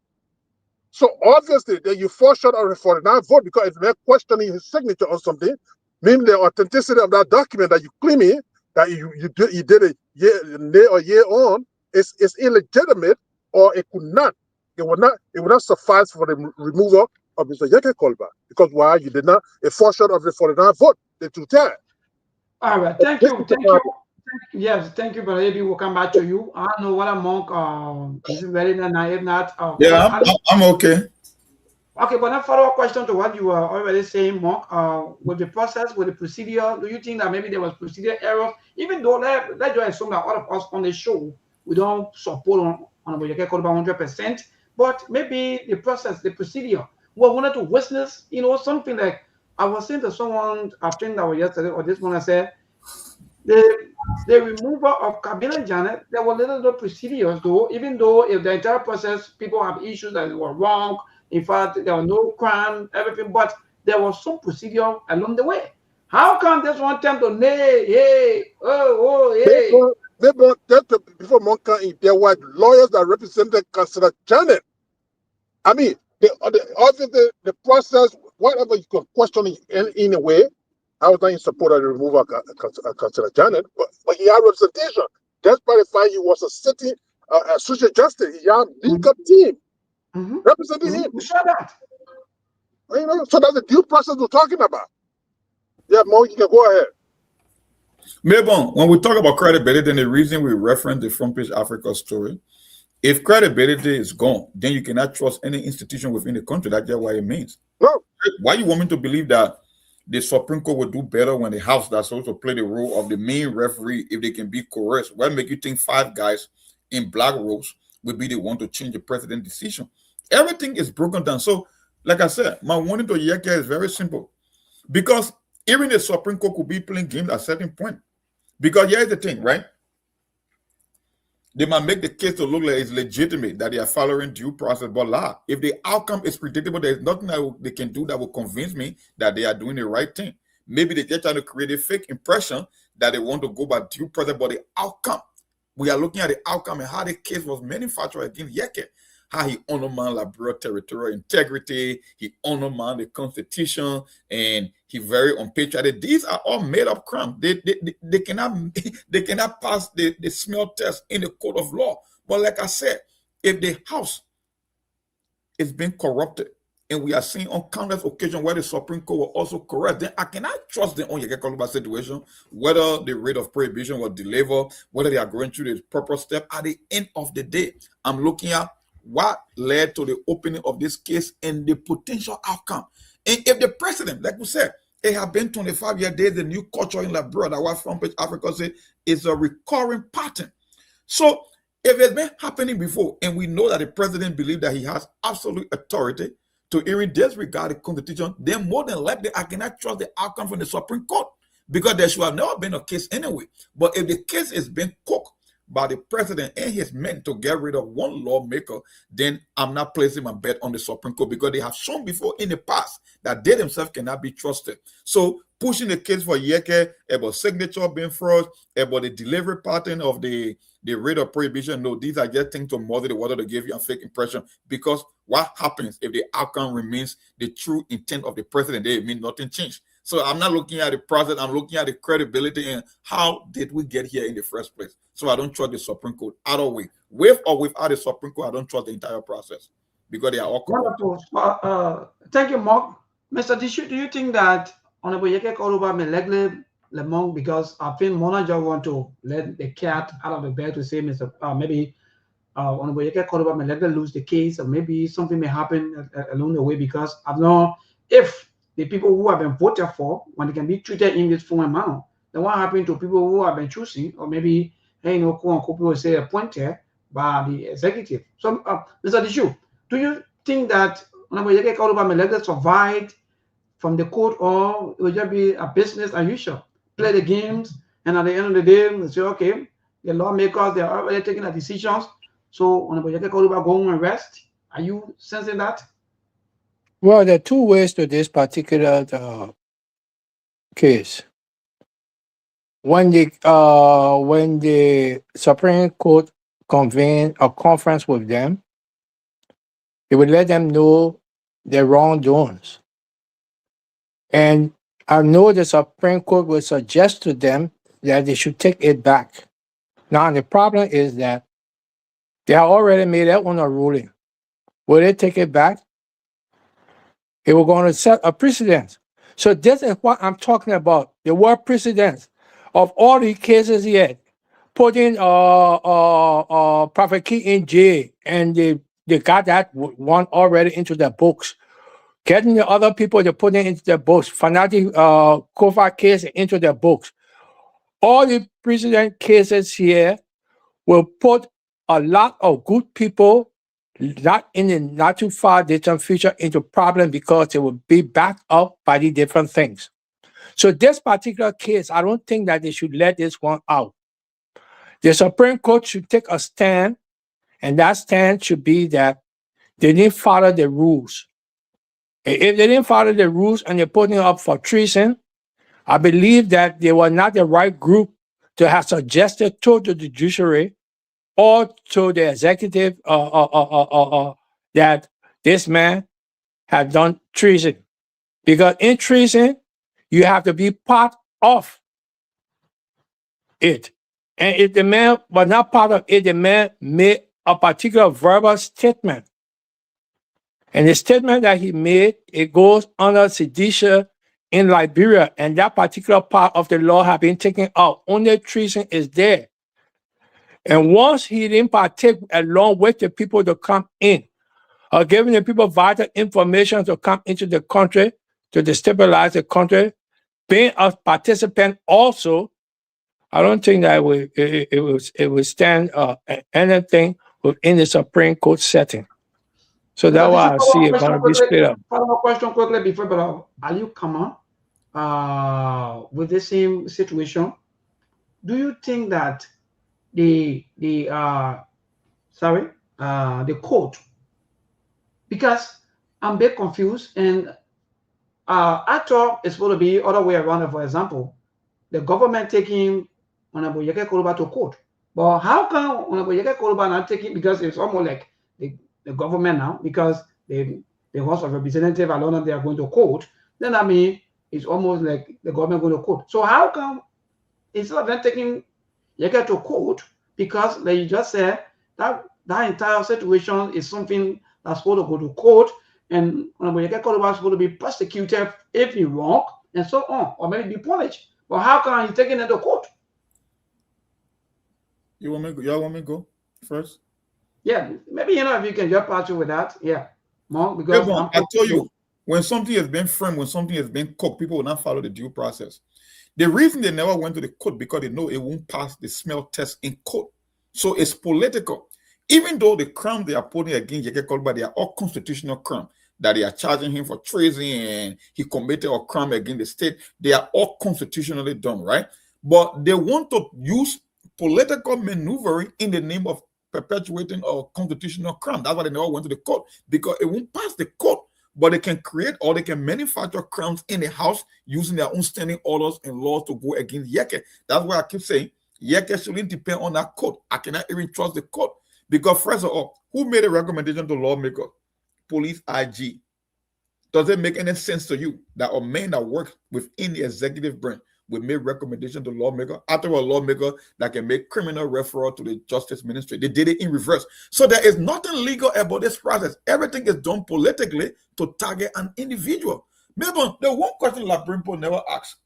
So obviously, that you fall short of the 49 vote, because if they're questioning his signature on something, meaning the authenticity of that document that you claiming that you did a year or year on is illegitimate, or it would not suffice for the removal of Mr. Yeke Kolba, because why you did not fall short of the 49 vote the two times. All right, thank you. Yes, thank you, Brother Ebi. We'll come back to you. I don't know what I'm on. Is it ready now? If not, yeah, I'm okay. Okay, but a follow-up question to what you were already saying, Mark. With the process, with the procedure, do you think that maybe there was procedure errors? Even though let's just assume that all of us on the show, we don't support on Yeke Kolba 100%, but maybe the process, the procedure, we wanted to witness, something like I was saying to someone, I think that was yesterday or this morning, I said, the removal of Kabila Janet, there were little procedures though, even though if the entire process, people have issues that were wrong, in fact, there was no crime, everything, but there was some procedure along the way. How come this one time to nay, hey, hey? Before Monka, there were lawyers that represented Councillor Janet. I mean, obviously the process, whatever you could question in a way, I was not in support of the removal of Councillor Janet, but he had representation. That's by the fact he was a sitting social justice. He had legal team representing him. We saw that. So that's the due process we're talking about. Yeah, Mo, you can go ahead. Maybe when we talk about credibility, then the reason we reference the front page Africa story, if credibility is gone, then you cannot trust any institution within the country. That's just what it means. No. Why you want me to believe that the Supreme Court will do better when the House that's supposed to play the role of the main referee if they can be coerced? What make you think 5 guys in black robes will be the one to change the president's decision? Everything is broken down. So, like I said, my warning to Yeke is very simple. Because even the Supreme Court could be playing games at a certain point. Because here's the thing, right? They might make the case to look like it's legitimate, that they are following due process, but la, if the outcome is predictable, there's nothing that they can do that will convince me that they are doing the right thing. Maybe they get trying to create a fake impression that they want to go by due process, but the outcome, we are looking at the outcome and how the case was manufactured against Yeke. How he undermined Liberia territorial integrity, he undermined the Constitution, and he very unpatriotic. These are all made up crimes. They cannot pass the smell test in the court of law. But like I said, if the House is being corrupted, and we are seeing on countless occasions where the Supreme Court will also correct, then I cannot trust them on Yeke Koluba situation, whether the rate of prohibition was delivered, whether they are going through the proper step. At the end of the day, I'm looking at what led to the opening of this case and the potential outcome. And if the president, like we said, it has been 25 years, there's a new culture in Liberia that what Front Page Africa said is a recurring pattern. So if it's been happening before, and we know that the president believes that he has absolute authority to even disregard the Constitution, then more than likely I cannot trust the outcome from the Supreme Court, because there should have never been a case anyway. But if the case is being cooked by the president and his men to get rid of one lawmaker, then I'm not placing my bet on the Supreme Court, because they have shown before in the past that they themselves cannot be trusted. So pushing the case for Yeke about signature being fraud, about the delivery pattern of the rate of prohibition, no, these are just things to muddy the water to give you a fake impression. Because what happens if the outcome remains the true intent of the president? They mean nothing changed. So I'm not looking at the process, I'm looking at the credibility and how did we get here in the first place. So I don't trust the Supreme Court either way. With or without the Supreme Court, I don't trust the entire process, because they are all corrupt. Wonderful. Thank you, Mark. Mr. Dishu, do you think that Honorable Yeke Koluba may likely Lemong, because I think Monaja want to let the cat out of the bag to say, Mr. Maybe Honorable Yeke Koluba may likely lose the case, or maybe something may happen along the way, because I don't know if the people who have been voted for, when they can be treated in this form and manner, then what happened to people who have been choosing, or maybe, hey, quote unquote, people say appointed by the executive. So, Mr. Dishu, do you think that Honorable Yeke Koluba may likely survive from the court, or it will just be a business as usual? Play the games, and at the end of the day, we say, okay, the lawmakers, they are already taking the decisions, so Honorable Yeke Koluba go home and rest. Are you sensing that? Well, there are 2 ways to this particular case. When the Supreme Court convene a conference with them, it would let them know their wrongdoings. And I know the Supreme Court will suggest to them that they should take it back. Now, the problem is that they have already made that one a ruling. Will they take it back? It was going to set a precedent. So this is what I'm talking about. The word precedent of all the cases yet, putting Prophet Key in jail, and they got that one already into the books. Getting the other people, they put it into the books. Fanatic Kofa case into the books. All the precedent cases here will put a lot of good people, not in the not too far distant future, into problem, because they will be backed up by the different things. So this particular case, I don't think that they should let this one out. The Supreme Court should take a stand, and that stand should be that they didn't follow the rules. If they didn't follow the rules and they're putting up for treason, I believe that they were not the right group to have suggested to the judiciary or to the executive that this man had done treason. Because in treason, you have to be part of it. And if the man was not part of it, the man made a particular verbal statement. And the statement that he made, it goes under sedition in Liberia, and that particular part of the law have been taken out. Only treason is there. And once he didn't partake along with the people to come in, or giving the people vital information to come into the country, to destabilize the country, being a participant also, I don't think that it would stand anything within the Supreme Court setting. So that's why I see it going to be split up. Follow-up question quickly before, but Ali, come on. With the same situation, do you think that the court, because I'm a bit confused, and I thought it's supposed to be other way around. For example, the government taking Honorable Yeke Koluba to court, but how come Honorable Yeke Koluba not taking, because it's almost like the government now, because the House of Representatives alone, they are going to court, then I mean it's almost like the government going to court. So how come instead of them taking Yeke to court, because like you just said, that entire situation is something that's supposed to go to court, and Honorable Yeke Koluba is supposed to be prosecuted if he wrong, and so on, or maybe be punished. But how come he's taking it to court? Y'all want me to go first? Yeah, maybe if you can just patch with that. Yeah. More, because I tell you, when something has been framed, when something has been cooked, people will not follow the due process. The reason they never went to the court, because they know it won't pass the smell test in court. So it's political. Even though the crime they are putting against Yeke Koluba, they are all constitutional crime, that they are charging him for treason and he committed a crime against the state, they are all constitutionally done, right? But they want to use political maneuvering in the name of perpetuating a constitutional crime. That's why they never went to the court, because it won't pass the court. But they can create or they can manufacture crimes in the house using their own standing orders and laws to go against Yeke. That's why I keep saying Yeke shouldn't depend on that court. I cannot even trust the court, because first of all, who made a recommendation to lawmakers? Police IG. Does it make any sense to you that a man that works within the executive branch will make recommendation to lawmaker after a lawmaker that can make criminal referral to the justice ministry? They did it in reverse. So there is nothing legal about this process. Everything is done politically to target an individual. Maybe the one question Labrimpo never asked,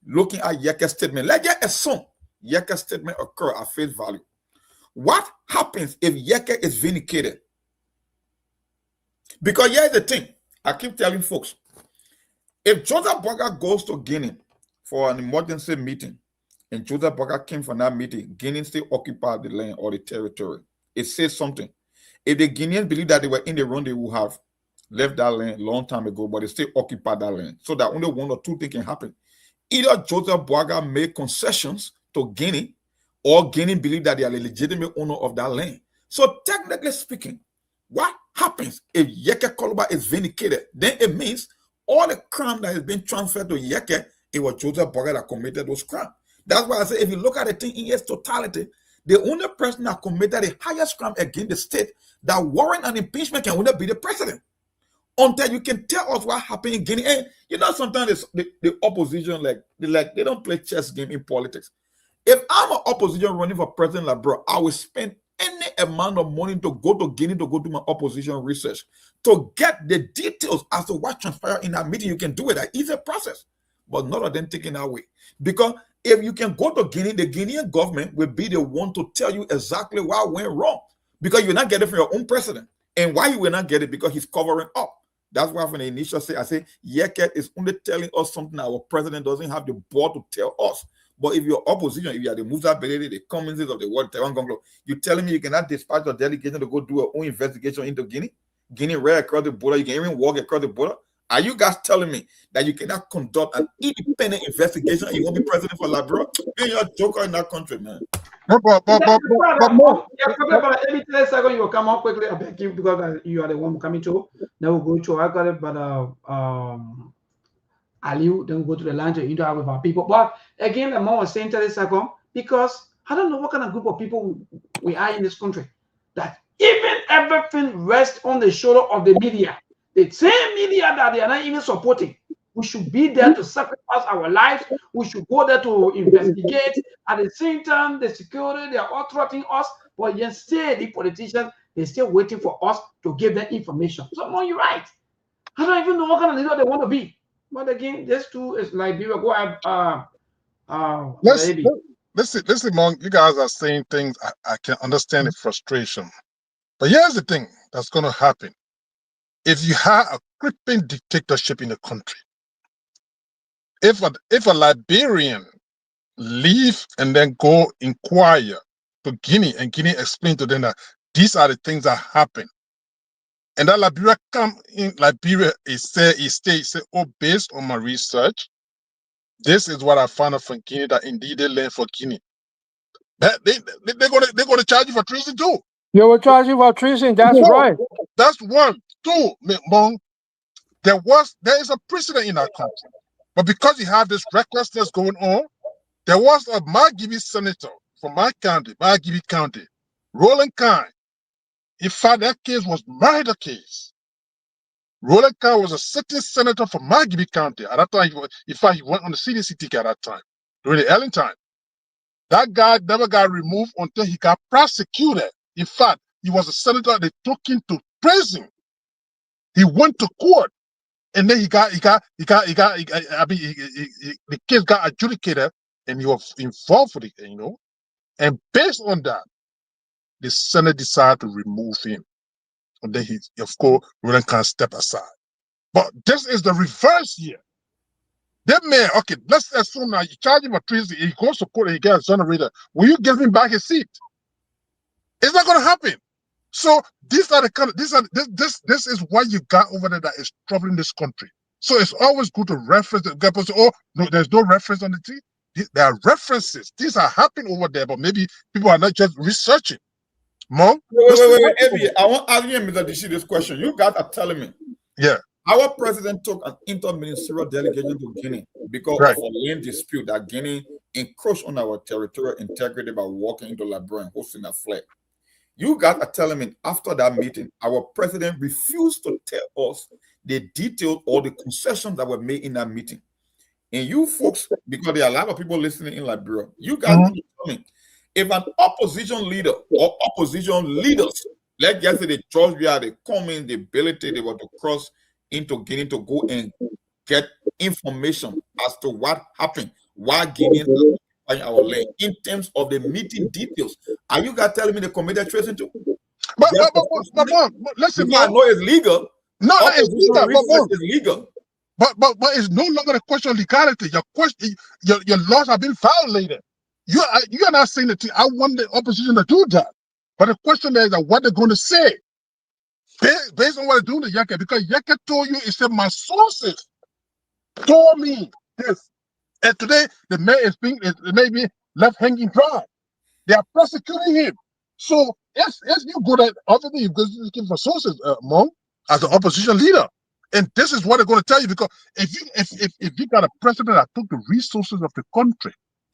looking at Yeke's statement, let's just assume Yeke's statement occur at face value. What happens if Yeke is vindicated? Because here's the thing, I keep telling folks, if Joseph Boakai goes to Guinea for an emergency meeting, and Joseph Boakai came from that meeting, Guinea still occupied the land or the territory. It says something. If the Guineans believe that they were in the wrong, they would have left that land a long time ago, but they still occupied that land. So that only one or two things can happen. Either Joseph Boakai made concessions to Guinea, or Guinea believe that they are the legitimate owner of that land. So technically speaking, what happens if Yeke Koluba is vindicated? Then it means all the crime that has been transferred to Yeke, it was Joseph Boakai that committed those crimes. That's why I say if you look at the thing in its totality, the only person that committed the highest crime against the state that warrant an impeachment can only be the president. Until you can tell us what happened in Guinea. And sometimes the opposition, they don't play chess game in politics. If I'm an opposition running for president, like bro, I will spend any amount of money to go to Guinea to go do my opposition research to get the details as to what transpired in that meeting. You can do it. That is a process, but none of them taken away. Because if you can go to Guinea, the Guinean government will be the one to tell you exactly what went wrong, because you're not getting it from your own president. And why you will not get it? Because he's covering up. That's why from the initial say, I say, Yeke is only telling us something our president doesn't have the board to tell us. But if you're opposition, if you are the Musa Belede, the Cummins of the world, Taiwan Gonglo, you're telling me you cannot dispatch your delegation to go do your own investigation into Guinea? Guinea right across the border, you can even walk across the border? Are you guys telling me that you cannot conduct an independent investigation and you won't be president for Liberia? You're a joker in that country, man. But more. Every 10 seconds you will come out quickly. I beg you, because you are the one coming to. Now we'll go to, I got it, but Aliu, then we'll go to the lunch and interact with our people. But again, the more was saying 30 seconds, because I don't know what kind of group of people we are in this country, that even everything rests on the shoulder of the media. The same media that they are not even supporting. We should be there to sacrifice our lives. We should go there to investigate. At the same time, the security, they are all threatening us. But yet still, the politicians, they're still waiting for us to give them information. So, you're right. I don't even know what kind of leader they want to be. But again, this too is Liberia. Go ahead, Let's maybe. listen, Monk. You guys are saying things. I can understand the frustration, but here's the thing that's going to happen: if you have a crippling dictatorship in the country, if a Liberian leave and then go inquire to Guinea, and Guinea explain to them that these are the things that happen, and that Liberia come in, Liberia is say, oh, based on my research, this is what I found out from Guinea, that indeed they learned for Guinea. That they're gonna charge you for treason too. You will charge you for treason. That's right. That's one. Two, Mong, there is a precedent in our country, but because you have this recklessness going on, there was a Margibi senator from my county, Margibi County, Roland Kine. In fact, that case was murder case. Roland Kine was a sitting senator from Margibi County at that time. In fact, he went on the CDC ticket at that time during the Ellen time. That guy never got removed until he got prosecuted. In fact, he was a senator. They took him to prison. He went to court, and then the case got adjudicated, and he was involved with it, And based on that, the Senate decided to remove him, and then of course, Roland can't step aside. But this is the reverse here. That man, okay, let's assume now you charge him a treason, he goes to court and he gets exonerated. Will you give him back his seat? It's not going to happen. So these are the kind of this is what you got over there that is troubling this country. So it's always good to reference the people say, oh no, there's no reference on the thing. There are references. These are happening over there, but maybe people are not just researching. Mom, wait, Evie, I want to ask you, Mr. Dishi, this question. You guys are telling me. Yeah. Our president took an interministerial delegation to Guinea because of a land dispute that Guinea encroached on our territorial integrity by walking into Liberia and hosting a flag. You guys are telling me after that meeting, our president refused to tell us the details or the concessions that were made in that meeting. And you folks, because there are a lot of people listening in Liberia, you guys need to tell me if an opposition leader or opposition leaders, let's just say the Georgia, the common, the ability they were to cross into Guinea to go and get information as to what happened, why Guineans are occupying our land in terms of the meeting details. Are you guys telling me they committed treason too? But listen, I know it's legal. No, it's legal. It's legal. But it's no longer a question of legality. Your laws have been violated. You are not saying that I want the opposition to do that. But the question is that what they're going to say. Based on what they're doing to Yaka, because Yaka told you, he said, my sources told me this. And today, the man is being left hanging dry. They are prosecuting him. So, yes, you go that, obviously, you're looking for sources, Mom, as an opposition leader. And this is what they're going to tell you, because if you got a president that took the resources of the country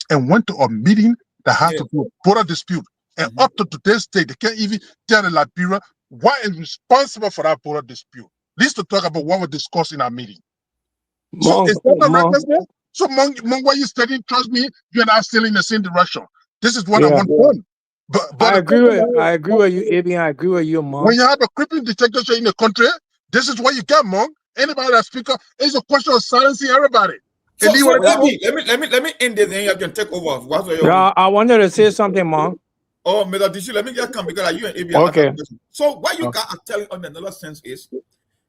and went to a meeting that had to do a border dispute, and up to today's day, they can't even tell the Liberia what is responsible for that border dispute. At least to talk about what was discussed in our meeting. So is that a recklessness? So Mong, what you studying, trust me, you're not still in the same direction. This is what I want done. But I agree with you, Abe. I agree with you, Mong. When you have a crippling dictatorship in the country, this is what you get, Mong. Anybody that speaks up, it's a question of silencing everybody. So let me end this, and you can take over. I wanted to say something, Mong. Oh, Mr. Dishi, let me just come because you and Abby okay. So what you guys are telling on another sense is,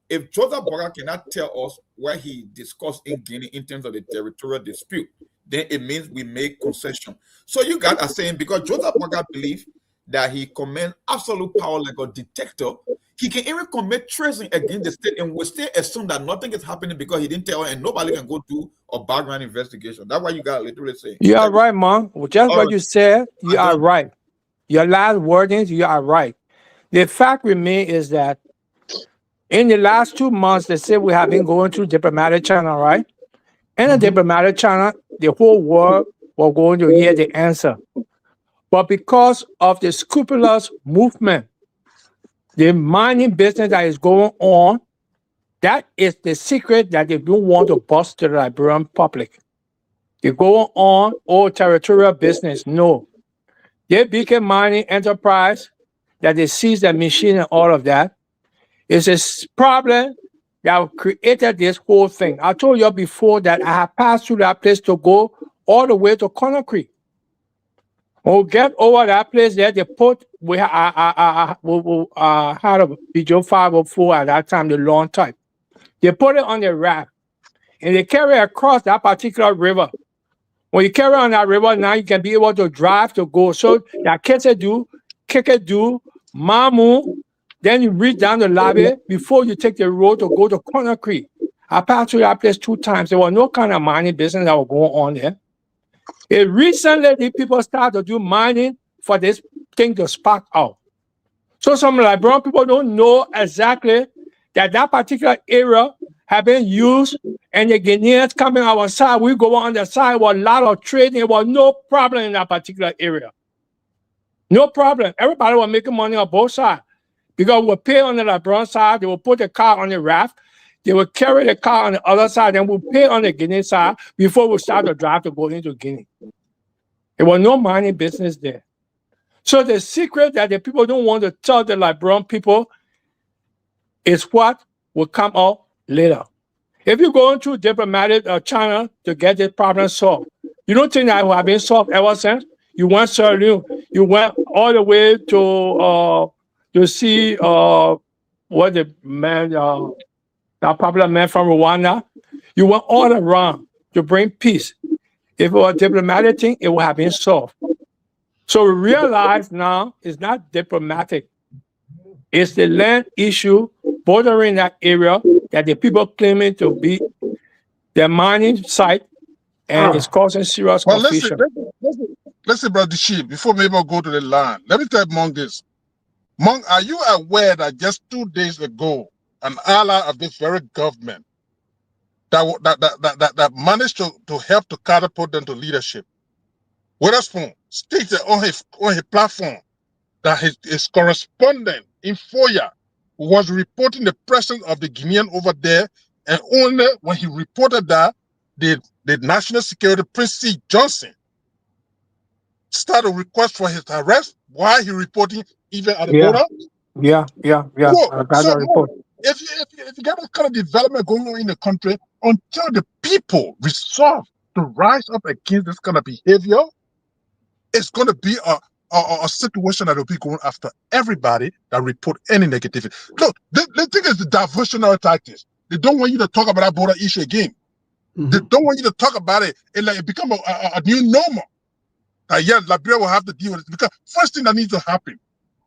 if Joseph Boga cannot tell us what he discussed in Guinea in terms of the territorial dispute, then it means we make concession. So you guys are saying because Joseph Boga believes that he commands absolute power like a dictator, he can even commit treason against the state and will still assume that nothing is happening because he didn't tell her and nobody can go do a background investigation. That's what you guys literally say. You are right, Mong. Just what you said, you are right. Your last wordings, you are right. The fact remains is that in the last 2 months, they say we have been going through diplomatic channel, right? In the diplomatic channel, the whole world was going to hear the answer. But because of the scrupulous movement, the mining business that is going on, that is the secret that they don't want to bust to the Liberian public. They go on all territorial business, no. They became mining enterprise that they seize the machine and all of that. It's a problem that created this whole thing. I told you before that I have passed through that place to go all the way to Conakry. When we get over that place there, they put, we had a Video 504 at that time, the long type. They put it on the raft and they carry it across that particular river. When you carry on that river, now you can be able to drive to go. So that Keke do, Mamu, then you reach down the lobby before you take the road to go to Conakry. I passed through that place 2 times. There was no kind of mining business that was going on there. And recently, the people started to do mining for this thing to spark out. So some Liberian people don't know exactly that that particular area have been used, and the Guineans coming our side, we go on the side, was a lot of trading. There was no problem in that particular area. No problem. Everybody was making money on both sides. Because we'll pay on the Liberian side, they will put the car on the raft, they will carry the car on the other side, and we'll pay on the Guinea side before we start the drive to go into Guinea. There was no mining business there. So the secret that the people don't want to tell the Liberian people is what will come out later. If you go into diplomatic channel to get this problem solved, you don't think that it will have been solved ever since? You went Sierra Leone, you went all the way to see what the man, that popular man from Rwanda. You went all around to bring peace. If it was a diplomatic thing, it would have been solved. So we realize now it's not diplomatic. It's the land issue bordering that area that the people claiming to be their mining site, and it's causing serious confusion. Listen, Brother Sheep, before we even go to the land, let me tell Monk this. Monk, are you aware that just 2 days ago, an ally of this very government that managed to help to catapult them to leadership, Witherspoon stated on his platform that his correspondent in Foya was reporting the presence of the Guinean over there, and only when he reported that, the National Security Prince C. Johnson started a request for his arrest. Why he reporting even at the border? Yeah. So if you get a kind of development going on in the country, until the people resolve to rise up against this kind of behavior, it's going to be a situation that will be going after everybody that report any negativity. Look, the thing is the diversionary tactics. They don't want you to talk about that border issue again. They don't want you to talk about it. It become a new normal. Yes, Liberia will have to deal with it. Because first thing that needs to happen,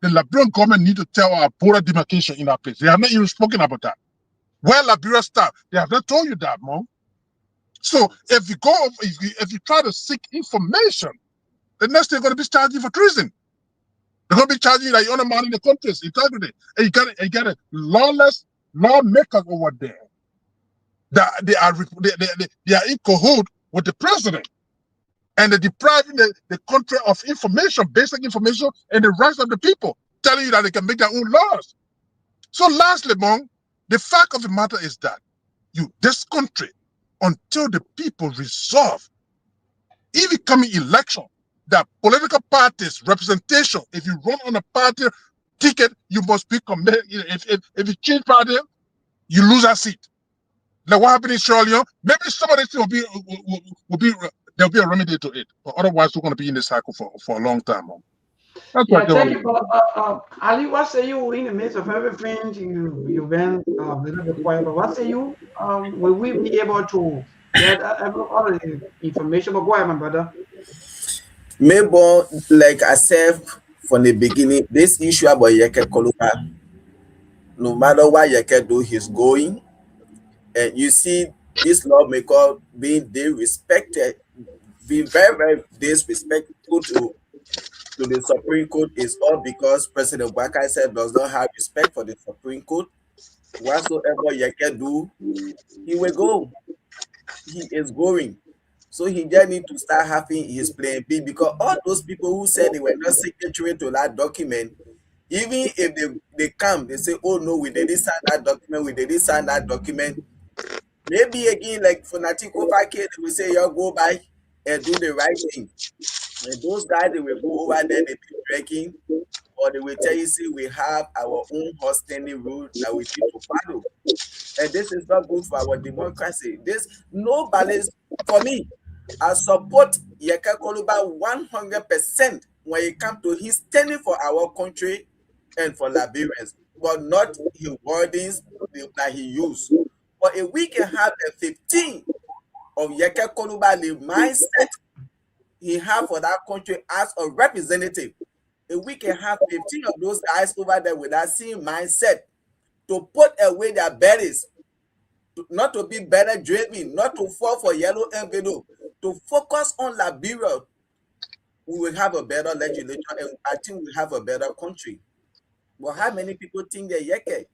the Liberian government need to tell our border demarcation in our place. They have not even spoken about that. Where Liberia start, they have not told you that, Mom. So if you try to seek information, the next thing they're going to be charging for treason. They're going to be charging you that you're undermining the country's integrity. And you got a lawless lawmakers over there that they are in cahoot with the president. And they're depriving the country of information, basic information, and the rights of the people, telling you that they can make their own laws. So lastly, Mong, the fact of the matter is that this country, until the people resolve, even coming election, that political parties representation, if you run on a party ticket, you must be committed. If you change party, you lose a seat. Like what happened in Sierra Leone, maybe some of this will be there'll be a remedy to it. But otherwise, we're going to be in this cycle for a long time. Thank you. Ali, what say you in the midst of everything? You've been a little bit quiet, but what say you? Will we be able to get all the information? But go ahead, my brother. Maybe, like I said from the beginning, this issue about Yeke Koluba, no matter what Yeke do, he's going. And you see, this lawmaker being disrespected, being very, very disrespectful to the Supreme Court is all because President Baka said does not have respect for the Supreme Court. Whatsoever Yeke do, he will go. He is going. So he just need to start having his plan B, because all those people who said they were not signatory to that document, even if they come, they say, oh no, we didn't sign that document, maybe again, like for Natiko Fake, they will say, you go by and do the right thing. And those guys, they will go over there, they be drinking, or they will tell you, see, we have our own hosting rule that we need to follow. And this is not good for our democracy. This no balance for me. I support Yeka Koluba 100% when it comes to his standing for our country and for Liberians, but not his wordings that he used. But if we can have a 15 of Yeka Koluba, the mindset he have for that country as a representative, if we can have 15 of those guys over there with that same mindset to put away their berries, not to be better dreaming, not to fall for yellow envelope, to focus on Liberia, we will have a better legislature and I think we have a better country. But how many people think they're Yeke?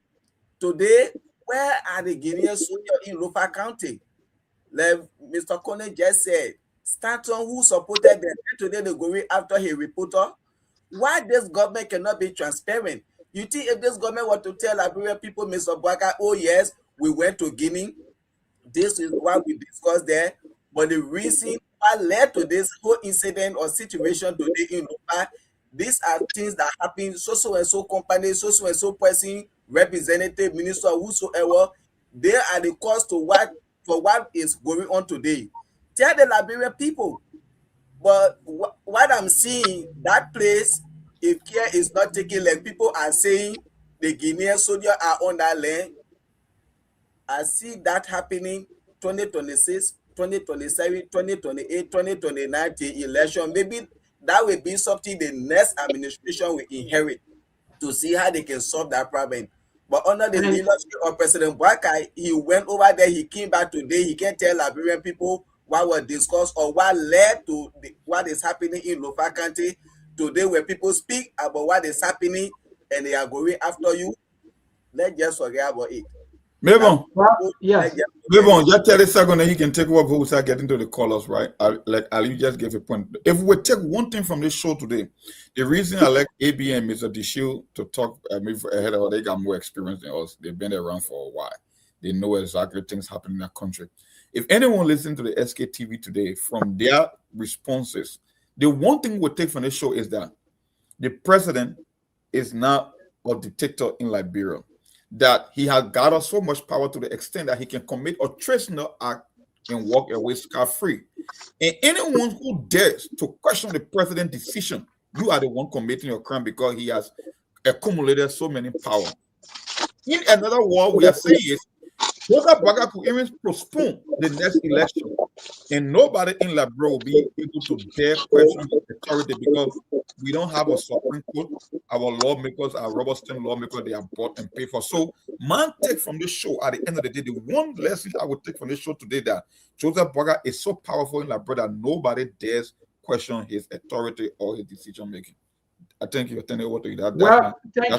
Today, where are the Guinean soldiers in Lofa County? Like Mr. Kone just said, Stanton who supported them, today they go after his reporter. Why this government cannot be transparent? You think if this government were to tell Liberian people, Mr. Bwaka, oh yes, we went to Guinea, this is what we discussed there, but the reason what led to this whole incident or situation today in Lupa, these are things that happen, so and so company, so and so person, representative, minister, whosoever, they are the cause to what is going on today. Tell the Liberian people. But what I'm seeing, that place, if care is not taken, like people are saying, the Guinean soldiers are on that land. I see that happening 2026, 2027, 2028, 2029, the election. Maybe that will be something the next administration will inherit to see how they can solve that problem. But under the leadership of President Bwaka, he went over there, he came back today, he can tell Liberian people what was discussed or what led to what is happening in Lofa County today, where people speak about what is happening and they are going after you. Let's just forget about it. Maybe on. Yes. Maybe on. Just 30 seconds, then you can take over before we start getting to the callers, right? Like Ali just gave a point. If we take one thing from this show today, the reason I like ABM is the shield to talk ahead of they got more experience than us. They've been around for a while. They know exactly things happening in that country. If anyone listening to the Sktv today, from their responses, the one thing we take from this show is that the president is now a dictator in Liberia. That he has gathered so much power to the extent that he can commit a treasonable act and walk away scot-free. And anyone who dares to question the president's decision, you are the one committing your crime because he has accumulated so many power. In another word, we are saying is, Joseph Bwaka could even postpone the next election, and nobody in Liberia will be able to dare question the authority because we don't have a Supreme Court. Our lawmakers, our rubber-stamp lawmakers, they are bought and paid for. So, man, take from this show at the end of the day, the one lesson I would take from this show today that Joseph Bwaka is so powerful in Liberia that nobody dares question his authority or his decision making. I thank you. Thank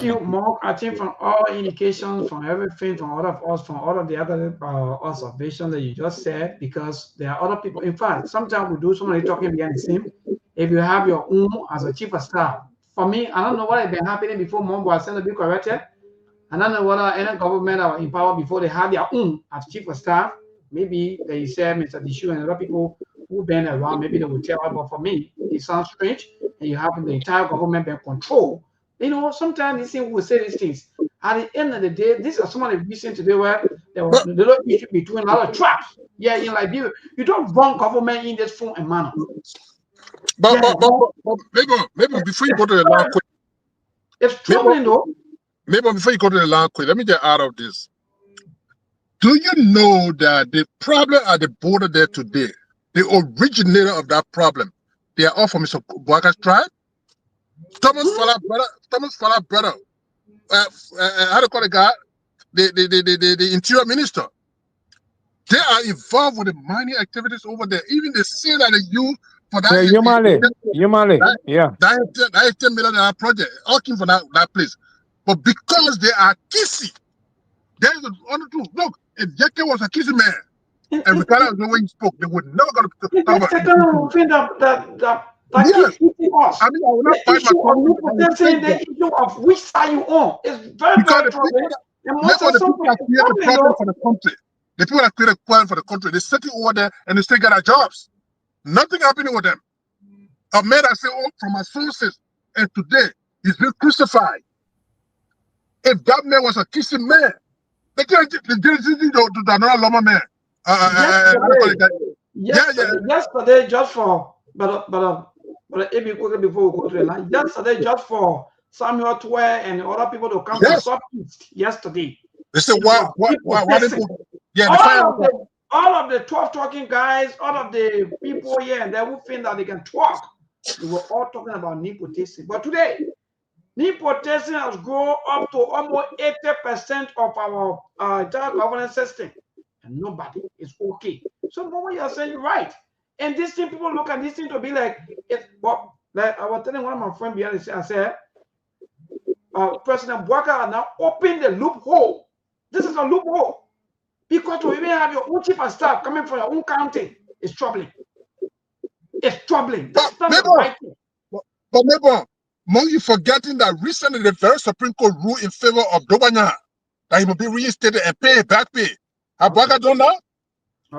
you, Mark. I think from all indications, from everything, from all of us, from all of the other observations that you just said, because there are other people. In fact, sometimes we do somebody talking behind the scene. If you have your own as a chief of staff, for me, I don't know what has been happening before Mongo has sent to be corrected. I don't know whether any government are in power before they have their own as chief of staff. Maybe they said Mr. Dishu and other people who been around, maybe they will tell us, but for me, it sounds strange. And you have the entire government being control. You know, sometimes these things will say these things. At the end of the day, these are some of the reasons today where there was a little issue between a lot of traps. Yeah, in Liberia, you don't run government in this form and manner. But maybe before you go to the last question, it's troubling though. Maybe before you go to the last question, let me get out of this. Do you know that the problem at the border there today, the originator of that problem, they are all from Mr. Bwaka's tribe? Thomas Fala brother, how do you call the guy? The interior minister. They are involved with the mining activities over there. Even the say that they use for that. That $10 million project, all came from that place. But because they are kissy, there is another truth. Look, if Yeke was a kissy man, and Ricardo was the way he spoke, they would never go to talk about yes. I mean, I will not fight my the issue of which side you on. It's very, very troubling. The people that create the problem for the country. The people that create a problem for the country, they sit over there and they still get our jobs. Nothing happening with them. A man that said, oh, from my sources, and today he's been crucified. If that man was a kissing man, they didn't do another Loma man. Yesterday, just for but maybe quickly before we go to the line, yesterday just for Samuel Twe and other people to come to Southeast yesterday. They said why all of the 12 talking guys, all of the people here and there who think that they can talk, they were all talking about nepotism. But today, nepotism has grown up to almost 80% of our entire governance system, and nobody is okay. So what you're saying, you're right. And these thing, people look at this thing to be like, like I was telling one of my friends behind the scene, I said, President Bouaka now opened the loophole. This is a loophole. Because to even have your own chief of staff coming from your own county is troubling. It's troubling. That's not the right thing. But maybe, among you forgetting that recently the very Supreme Court ruled in favor of Dobanya that he will be reinstated and pay back pay. Have Bouaka done that?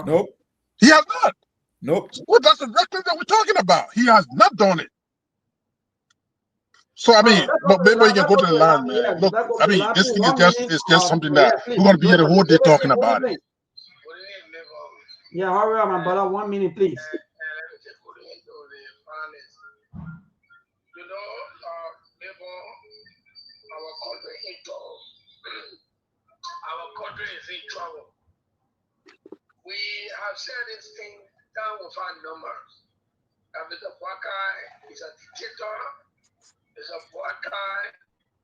Nope. He has not. Nope. Well, that's the record that we're talking about. He has not done it. So I mean, but maybe you can go to the line, man. Look, I mean, this thing is just something that we're gonna be here the whole day talking about it. Yeah, hurry up, my brother. 1 minute, please. Our country is in trouble. We have said this thing down with our numbers. Mr. Bouaka is a dictator. Mr. Bouaka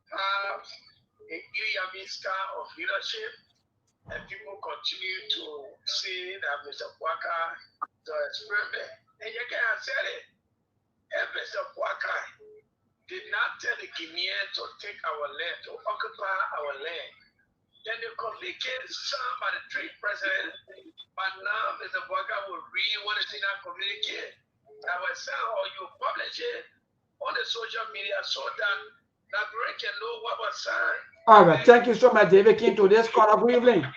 has a Iyami style of leadership, and people continue to say that Mr. Bouaka is an experiment. And you can't say it. If Mr. Bouaka did not tell the Guineans to take our land, to occupy our land, then the communique signed by the three presidents, but now Mr. Bouaka will read what is in that communique. I will send or you publish it on the social media so that Nigeria can know what was signed. All right, thank you so much, David King. To this call, good evening. This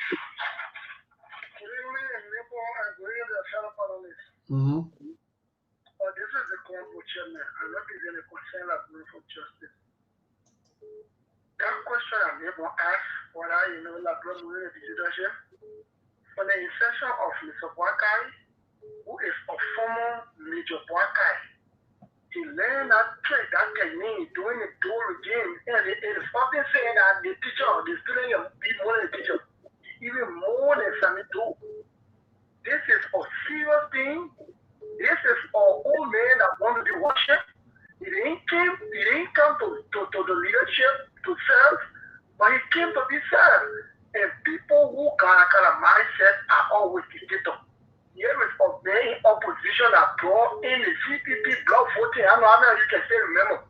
is the Congo chairman. I represent a concern of for justice. That question I'm able to ask whether you know la Bromwell leadership for the insertion of Mr. Bouaka, who is a former Major Bouaka. He learned that trade, that technique, doing the dual regime, and it is often saying that the teacher, the student will be more than the teacher, even more than Sammy do. This is a serious thing. This is our old man that want to be worshipped. He didn't come to the leadership to serve, but he came to be served. And people who kind of mindset are always dictator. Here is a main opposition that brought in the CPP block voting. I know how many you can still remember.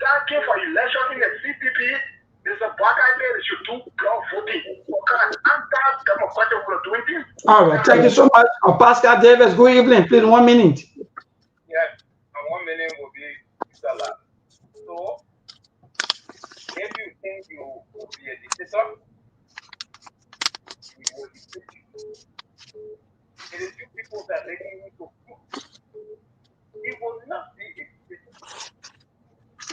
That came for election in the CPP. There's a black idea that should do block voting. All right, thank you so much. Pascal Davis, good evening. Please, 1 minute. Yes, and 1 minute will be Mr. Lab. So, if you think you will be a dictator, you will be dictator. It is you people that they need to prove. It will not be a dictator.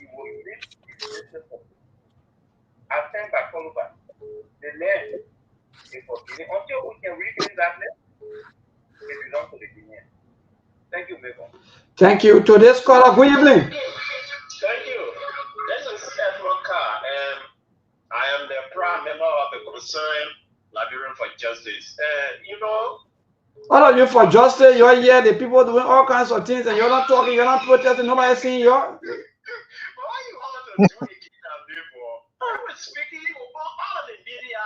It will be a dictator. I think by follow back. The land is for Guinea. Until we can reclaim that land, it belongs to the Guinean. Thank you, Mabel. Thank you. To this caller, good evening. Thank you. This is Edward Carr, and I am the proud member of the Concerned Liberian for Justice. You know, all of you for justice, you're here, the people doing all kinds of things, and you're not talking, you're not protesting, nobody's seeing you. Why you all to do it, people? I was speaking all of the media,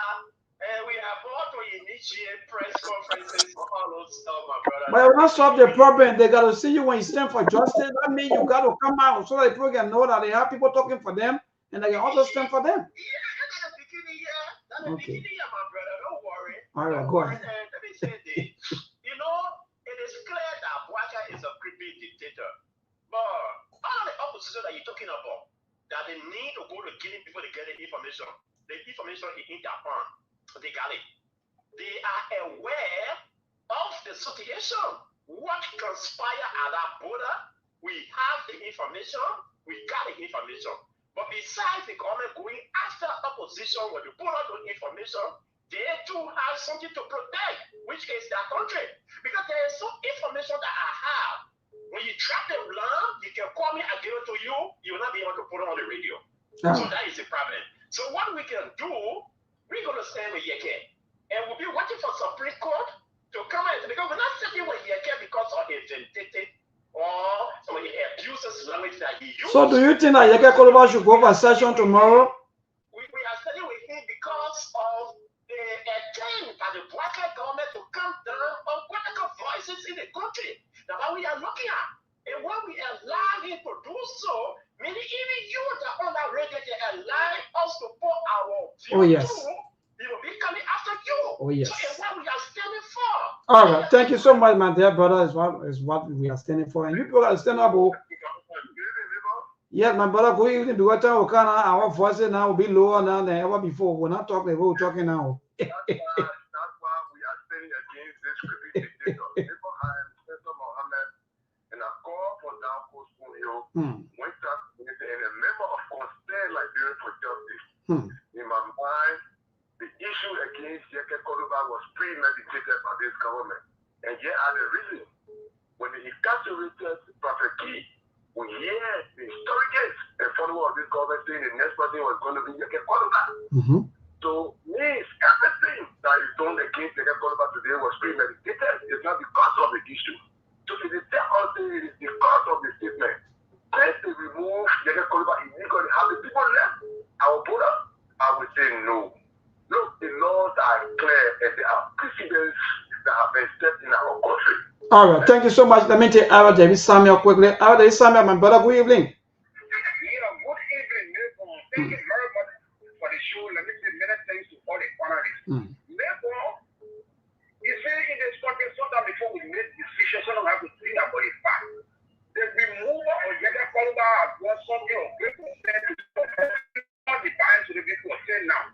and we have all to initiate press conferences for all those stuff, my brother. But you not solve the problem. They got to see you when you stand for justice. That means you got to come out so that people can know that they have people talking for them, and they can also stand for them. Yeah, that's the beginning here. That's the beginning here, my brother. Don't worry. All right, go ahead. Let me say this. You know, it is clear that Bouaka is a creepy dictator. But all of the opposition that you're talking about, that they need to go to Guinea before they get the information. The information is in Japan. They got it. They are aware of the situation. What conspired at that border, we have the information, we got the information. But besides the government going after opposition when they pull out the information, they too have something to protect, which is their country. Because there is some information that I have. When you trap the land, you can call me, I give it to you, you will not be able to put it on the radio. Oh. So that is the problem. So what we can do, we're going to stand with Yeke. And we'll be waiting for Supreme Court to come out. Because we're not sitting with Yeke because of the vindictive or some of the abuses language that he used. So do you think that Yeke Koluba should go for session tomorrow? We are standing with him because of the attempt by the Black government to come down on political voices in the country. That's what we are looking at. And when we allow him to do so, meaning even you that on that radio, they allow us to put our view through, he will be coming after you. Oh, yes. So it's what we are standing for. All right. Thank you so much, my dear brother. Is what we are standing for. And you people are standing up. Yeah, my brother, go even do what our voices now will be lower now than ever before. We're not talking, we're talking now. That's why we are standing against this criminal dictator. And I call for Downpost Studio, went up and a member of Concern Liberia for Justice. In my mind, the issue against Yeke Koluba was premeditated by this government. And yet, as a reason, when the incarcerated Prophet Key, we hear the surrogates and follower of this government saying the next person was going to be Yeke Koluba. So, means everything that is done against Yeke Koluba today was premeditated. It's not because of the issue. So if they tell us it is because of the statement, let's remove Yeke Koluba illegally. Have the people left our border? I would say no. Look, the laws are clear and there are precedents that have been set in our country. All right, thank you so much. Let me take Aaron David Samuel quickly. Aaron David Samuel, my brother, good evening. Good evening, Mayborn. Thank you very much for the show. Let me say many thanks to all the panelists. Mayborn, you see, in this country, sometimes before we make decisions, some have to think about it back. The removal of Yeke Koluba was something of great concern to all the bands to the people say now.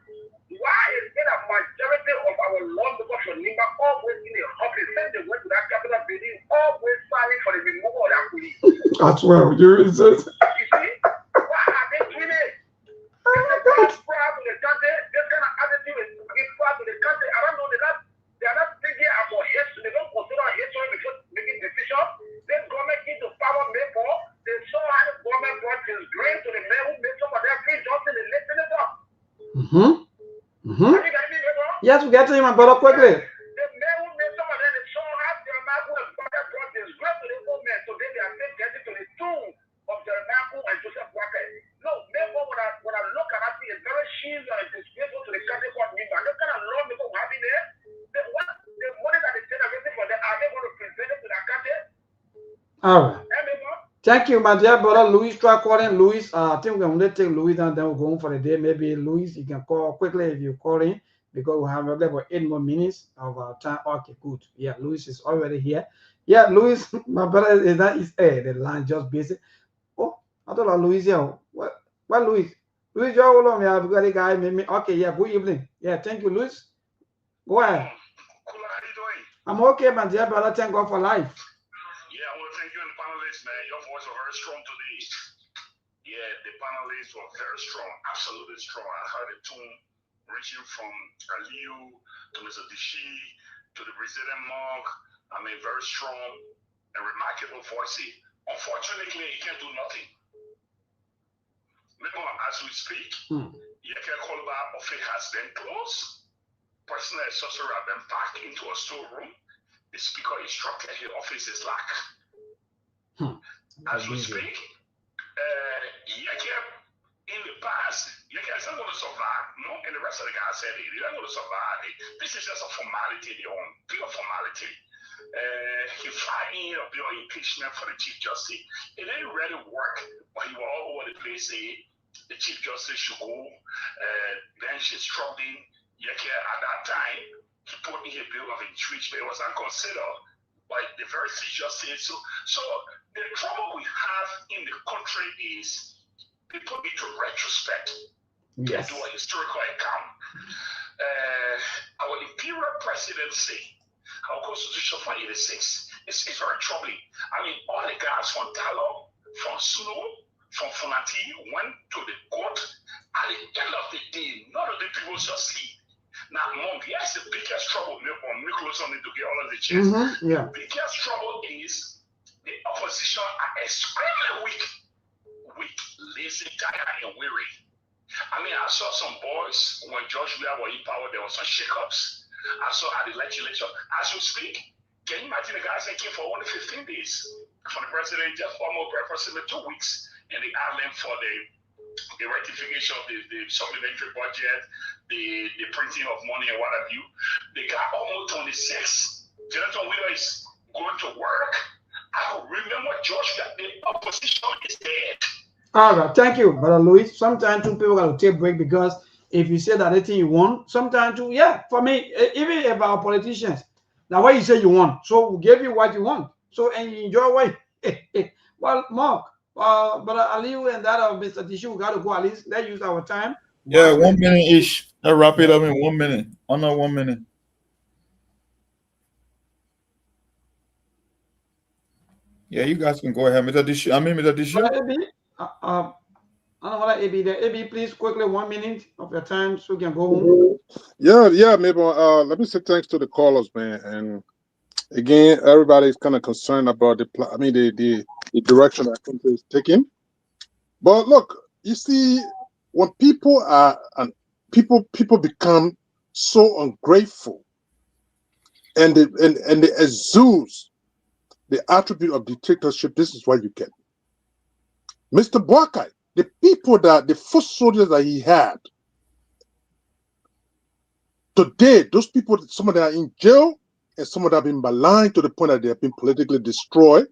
Why is it a majority of our lawmakers from Nimba always in the office, send they went to that capital building, always fighting for the removal of that police? That's well, you see? You see, why are they doing it? This is proud to the country, this kind of attitude is proud to the country. I don't know, they are not thinking about history, they don't consider history before making decisions. This government needs to power Mayborn. They saw how the government brought his grain to the man who made some of their free jobs in the listening up. Yes, we get to him, my brother, quickly. The man who made some of them, they saw how their man who brought his grain to the old man. So they are still getting to the tomb of their man and Joseph Walker. No, Mayborn, when I look at it, it's very shameful and disgraceful to the country called Nimba. What kind of law people having there? The money that they send everything for them, are they going to present it to their country? All right. Thank you, my dear brother Louis. Try calling Louis. I think we're going to take Louis and then we'll go home for the day. Maybe Louis, you can call quickly if you call in because we have about 8 more minutes of our time. Okay, good. Yeah, Louis is already here. Yeah, Louis, my brother, the line just busy. Oh, I thought Louis here. What Louis? Louis, you're all on me. I've got a guy. Okay, yeah, good evening. Yeah, thank you, Louis. Go ahead. Cool, how you doing? I'm okay, my dear brother. Thank God for life. Yeah, well, thank you and the panelists, man. Your voice was very strong today. Yeah, the panelists were very strong, absolutely strong. I heard a tune reaching from Aliu to Mr. Dishi to the Brazilian monk. I mean, very strong and remarkable voices. Unfortunately, he can't do nothing. As we speak, Yeke Koluba office has been closed. Personal accessory have been packed into a storeroom. The speaker instructed his office is locked. As we speak, Yeke in the past, Yeke is not going to survive. No, and the rest of the guys said they're not going to survive. This is just a formality, their own pure formality. He filed in a bill of impeachment for the Chief Justice. It didn't really work, but he was all over the place saying the Chief Justice should go. Then she struck in. Yeke at that time, he put in a bill of impeachment. It was not considered by the very Chief Justice. So the trouble we have in the country is people need to retrospect and do a historical account. Our imperial presidency our constitution from 86. It's very troubling. I mean, all the guys from Dialogue, from Suno, from Funati went to the court. At the end of the day, none of the people shall sleep. Now, Monk, yes, the biggest trouble, Nicholas only to get all of the chance. Yeah. The biggest trouble is the opposition are extremely weak, lazy, tired, and weary. I mean, I saw some boys when George Weah was in power, there was some shakeups. I saw at the legislature. As you speak, can you imagine the guys that came for only 15 days from the president, just almost approximately 2 weeks, and the island for the rectification of the supplementary budget, the printing of money and what have you. They got almost 26. Jonathan Wheeler is going to work. I remember George that the opposition is dead. All right, thank you, Brother Louis. Sometimes two people got to take break because if you say that anything you want, sometimes too, yeah, for me, even about politicians, now what you say you want, so we give you what you want, so and you enjoy what. Well, Mark, Brother Aliu and that of Mr. Tishu, we got to go at least. Let's use our time. Yeah, 1 minute ish. Let's wrap it up in 1 minute. Under 1 minute. Yeah, you guys can go ahead. Mr. Tishu. Mr. Tishu. I don't want AB there. AB, please quickly 1 minute of your time so we can go home. Yeah, maybe. Let me say thanks to the callers, man. And again, everybody's kind of concerned about the direction that country is taking. But look, you see, when people people become so ungrateful, and they exude the attribute of dictatorship, this is what you get. Mr. Boakai, the foot soldiers that he had, today, those people, some of them are in jail, and some of them have been maligned to the point that they have been politically destroyed,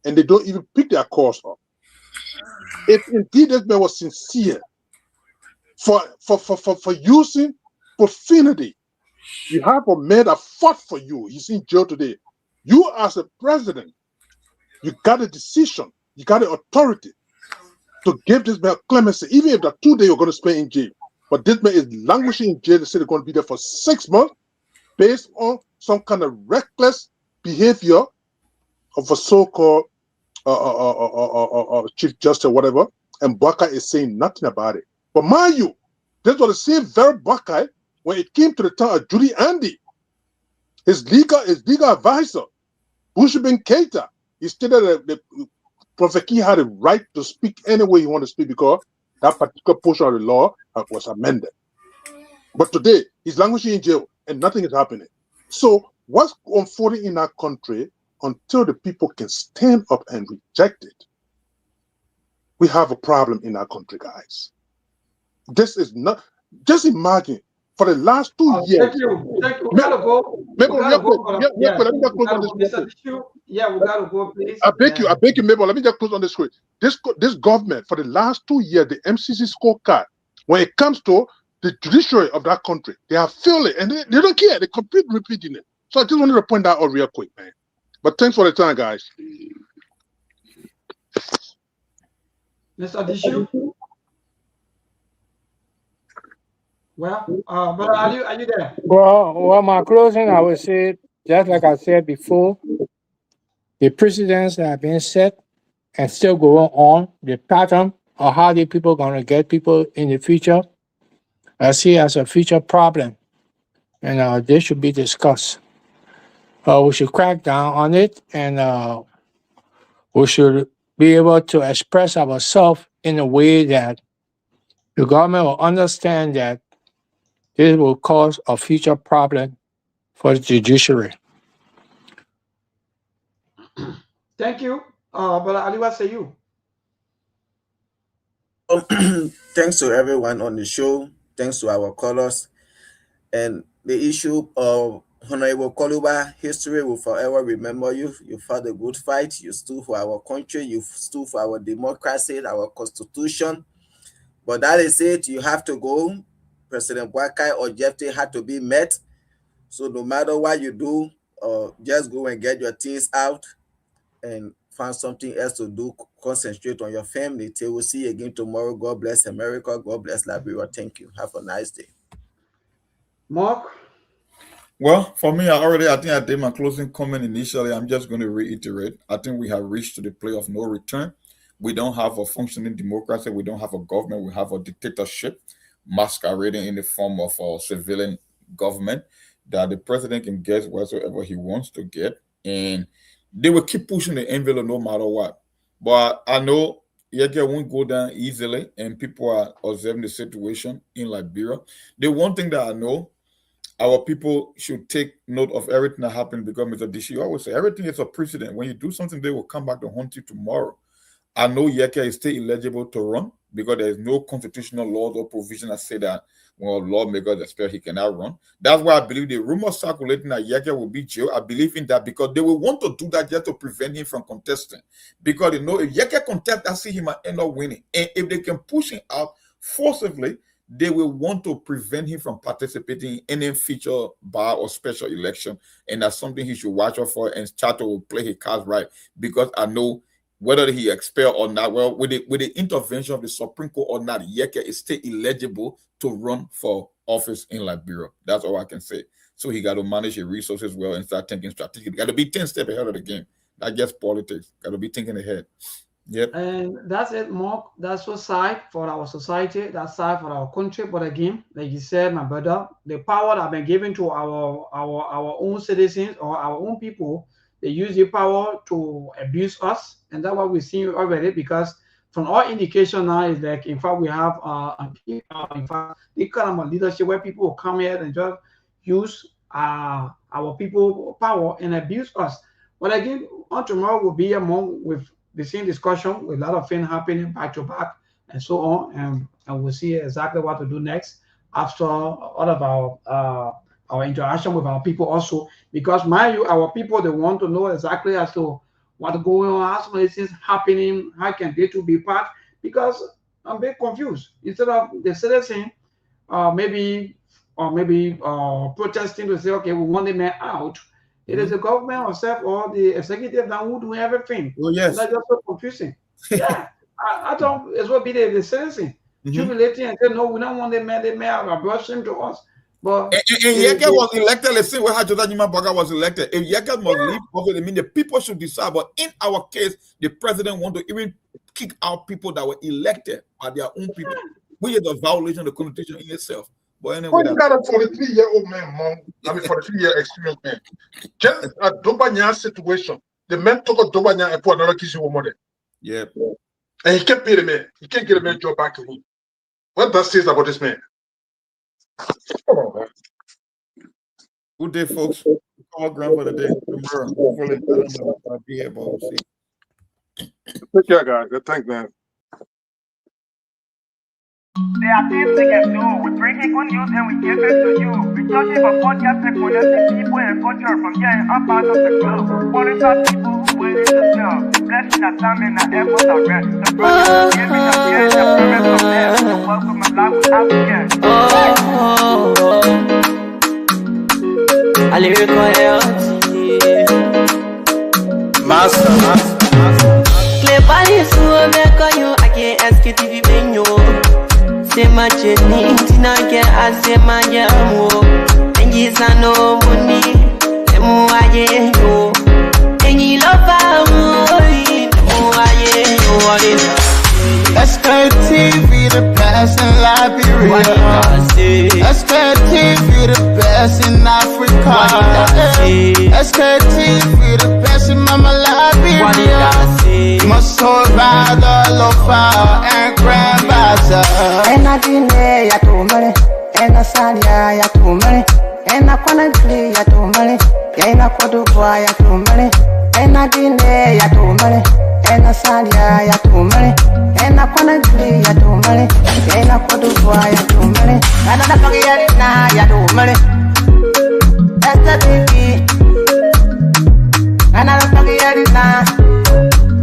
and they don't even pick their cause up. If indeed this man was sincere for using profanity, you have a man that fought for you. He's in jail today. You as a president, you got a decision, you got the authority to give this man clemency, even if the 2 days you're going to spend in jail. But this man is languishing in jail. They say they're going to be there for 6 months based on some kind of reckless behavior of a so-called Chief Justice or whatever. And Buckeye is saying nothing about it. But mind you, this was the same very Buckeye when it came to the time of Judy Andy. His legal advisor, Bushman Keita, he stated that Prophet Key had a right to speak any way he wanted to speak because that particular portion of the law was amended. But today, he's languishing in jail and nothing is happening. So what's unfolding in our country, until the people can stand up and reject it, we have a problem in our country, guys. This is not, just imagine, for the last 2 years. Thank you. We gotta go. Let me just close on this. Yeah, we gotta go, please. I beg you, Mabel, let me just close on this script. This government, for the last 2 years, the MCC scorecard, when it comes to the judiciary of that country, they have failed it, and they don't care. They keep repeating it. So I just wanted to point that out real quick, man. But thanks for the time, guys. Mr. Dishu? Well, but are you there? Well, my closing, I would say, just like I said before, the precedents that have been set and still going on, the pattern of how the people going to get people in the future, I see as a future problem, and this should be discussed. We should crack down on it, and we should be able to express ourselves in a way that the government will understand that this will cause a future problem for the judiciary. Thank you. But Ali, what say you? Thanks to everyone on the show. Thanks to our callers. And the issue of Honorable Koluba, history will forever remember you. You fought a good fight. You stood for our country. You stood for our democracy, our constitution. But that is it. You have to go. President Boakai objective had to be met. So no matter what you do, just go and get your things out and find something else to do. Concentrate on your family. Till we'll see you again tomorrow. God bless America. God bless Liberia. Thank you. Have a nice day. Mark? Well, for me, I think I did my closing comment initially. I'm just going to reiterate. I think we have reached to the place of no return. We don't have a functioning democracy. We don't have a government. We have a dictatorship masquerading in the form of a civilian government that the president can get whatsoever he wants to get. And they will keep pushing the envelope no matter what. But I know Yeke won't go down easily, and people are observing the situation in Liberia. The one thing that I know, our people should take note of everything that happened because Mr. Dishi always say everything is a precedent. When you do something, they will come back to haunt you tomorrow. I know Yeke is still eligible to run because there is no constitutional laws or provision that say that when lawmakers expect he cannot run. That's why I believe the rumor circulating that Yeke will be jailed. I believe in that because they will want to do that just to prevent him from contesting. Because they know if Yeke contests, I see he might end up winning. And if they can push him out forcibly, they will want to prevent him from participating in any future bar or special election. And that's something he should watch out for and try to play his cards right. Because I know whether he expelled or not, well, with the intervention of the Supreme Court or not, Yeke is still eligible to run for office in Liberia. That's all I can say. So he got to manage his resources well and start thinking strategically. Got to be 10 steps ahead of the game. Not just politics. Got to be thinking ahead. Yep. And that's it, Mark. That's what side for our society, that side for our country. But again, like you said, my brother, the power that has been given to our own citizens or our own people, they use the power to abuse us. And that's what we've seen already, because from all indication now is like, in fact, we have in fact, the kind of leadership where people will come here and just use our people power and abuse us. But again, on tomorrow will be among with the same discussion with a lot of things happening back to back and so on, and we'll see exactly what to do next after all of our interaction with our people also, because mind you, our people, they want to know exactly as to what's going on, how many things happening, how can they to be part, because I'm a bit confused. Instead of the citizen maybe protesting to say, okay, we want the man out, it is the government itself or the executive that will do everything. Oh, yes. That's just so confusing. Yeah, I thought it will be the citizen jubilating and say, no, we don't want the man out, brush him to us. But and Yeke was elected. Let's say where Hajjota Nyima Baga was elected. If Yeke must leave office, I mean the people should decide. But in our case, the president want to even kick out people that were elected by their own people, which is a violation of the constitution in itself. But anyway, when you got a 43-year-old man, mom, I mean 43-year experienced man, just a Dobanya situation, the man took a Dobanya and put another kiss you mother. Yeah. And he can't pay the man. He can't get a man job back to him. What that says about this man? Come on, man. Good day, folks. Call grandmother day tomorrow. Hopefully, I don't know if I'll be here, but we'll see. Take care, guys. Thanks, man. There are things we can do. We bring in good news and we give it to you. We judge it for podcast and connecting people and culture from here and up out of the club. Qualified people who willing to sell. The blessing that time and the effort are rest. The project is giving us the end, the promise of them. So welcome and life with African. I lyrical Master. Play body so make you I can't Sktv benyo. Say my journey, tina get I say my jamo. And you no money, emu aye yo. And you love emu aye yo. Sktv, the best in Liberia. Sktv, the best in Africa. Sktv, the best in Mama Liberia. Must survive the lofa and grandmother. And I delay ya to money, and I salia ya to money, and I wanna play ya to money, and I could do ya to money, and I delay ya to money, and I salia ya to money, and I wanna play ya to money, and I could do ya to money, and I forget now ya to money. That's the TV, and I don't forget it now.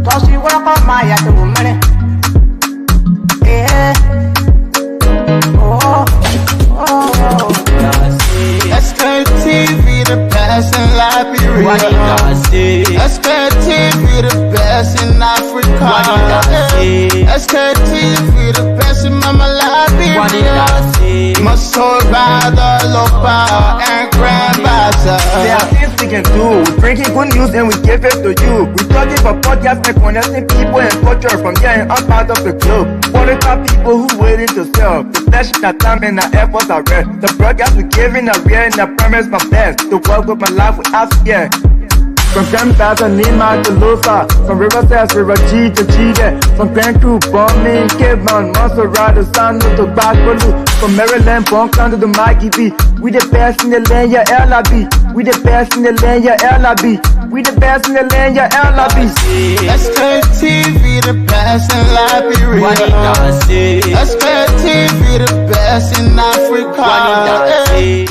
So she work on my ya to money. Yeah. Sktv, the best in Liberia. Sktv, the best in Africa. Sktv, the best in Mama Liberia. Must survive the lopa and grandmother. can do. We bringing good news and we give it to you. We talking for podcasts and connecting people and culture from here and up out of the globe. Qualified people who waiting to sell. The flesh, the time and the efforts are rare. The broadcast we giving are real and I promise my best. To work with my life without fear. From Grandfather Nima to Lufa, from Riverside, River G to Chile, from Grand Crew, Bombing, Kidman, Montserrat, San to Bacalu, from Maryland, Bonkan to the Mikey B. We the best in the land, yeah, LIB. We the best in the land, yeah, LIB. We the best in the land, yeah, LIB. Sktv, the best in Liberia. Sktv, the best in Africa.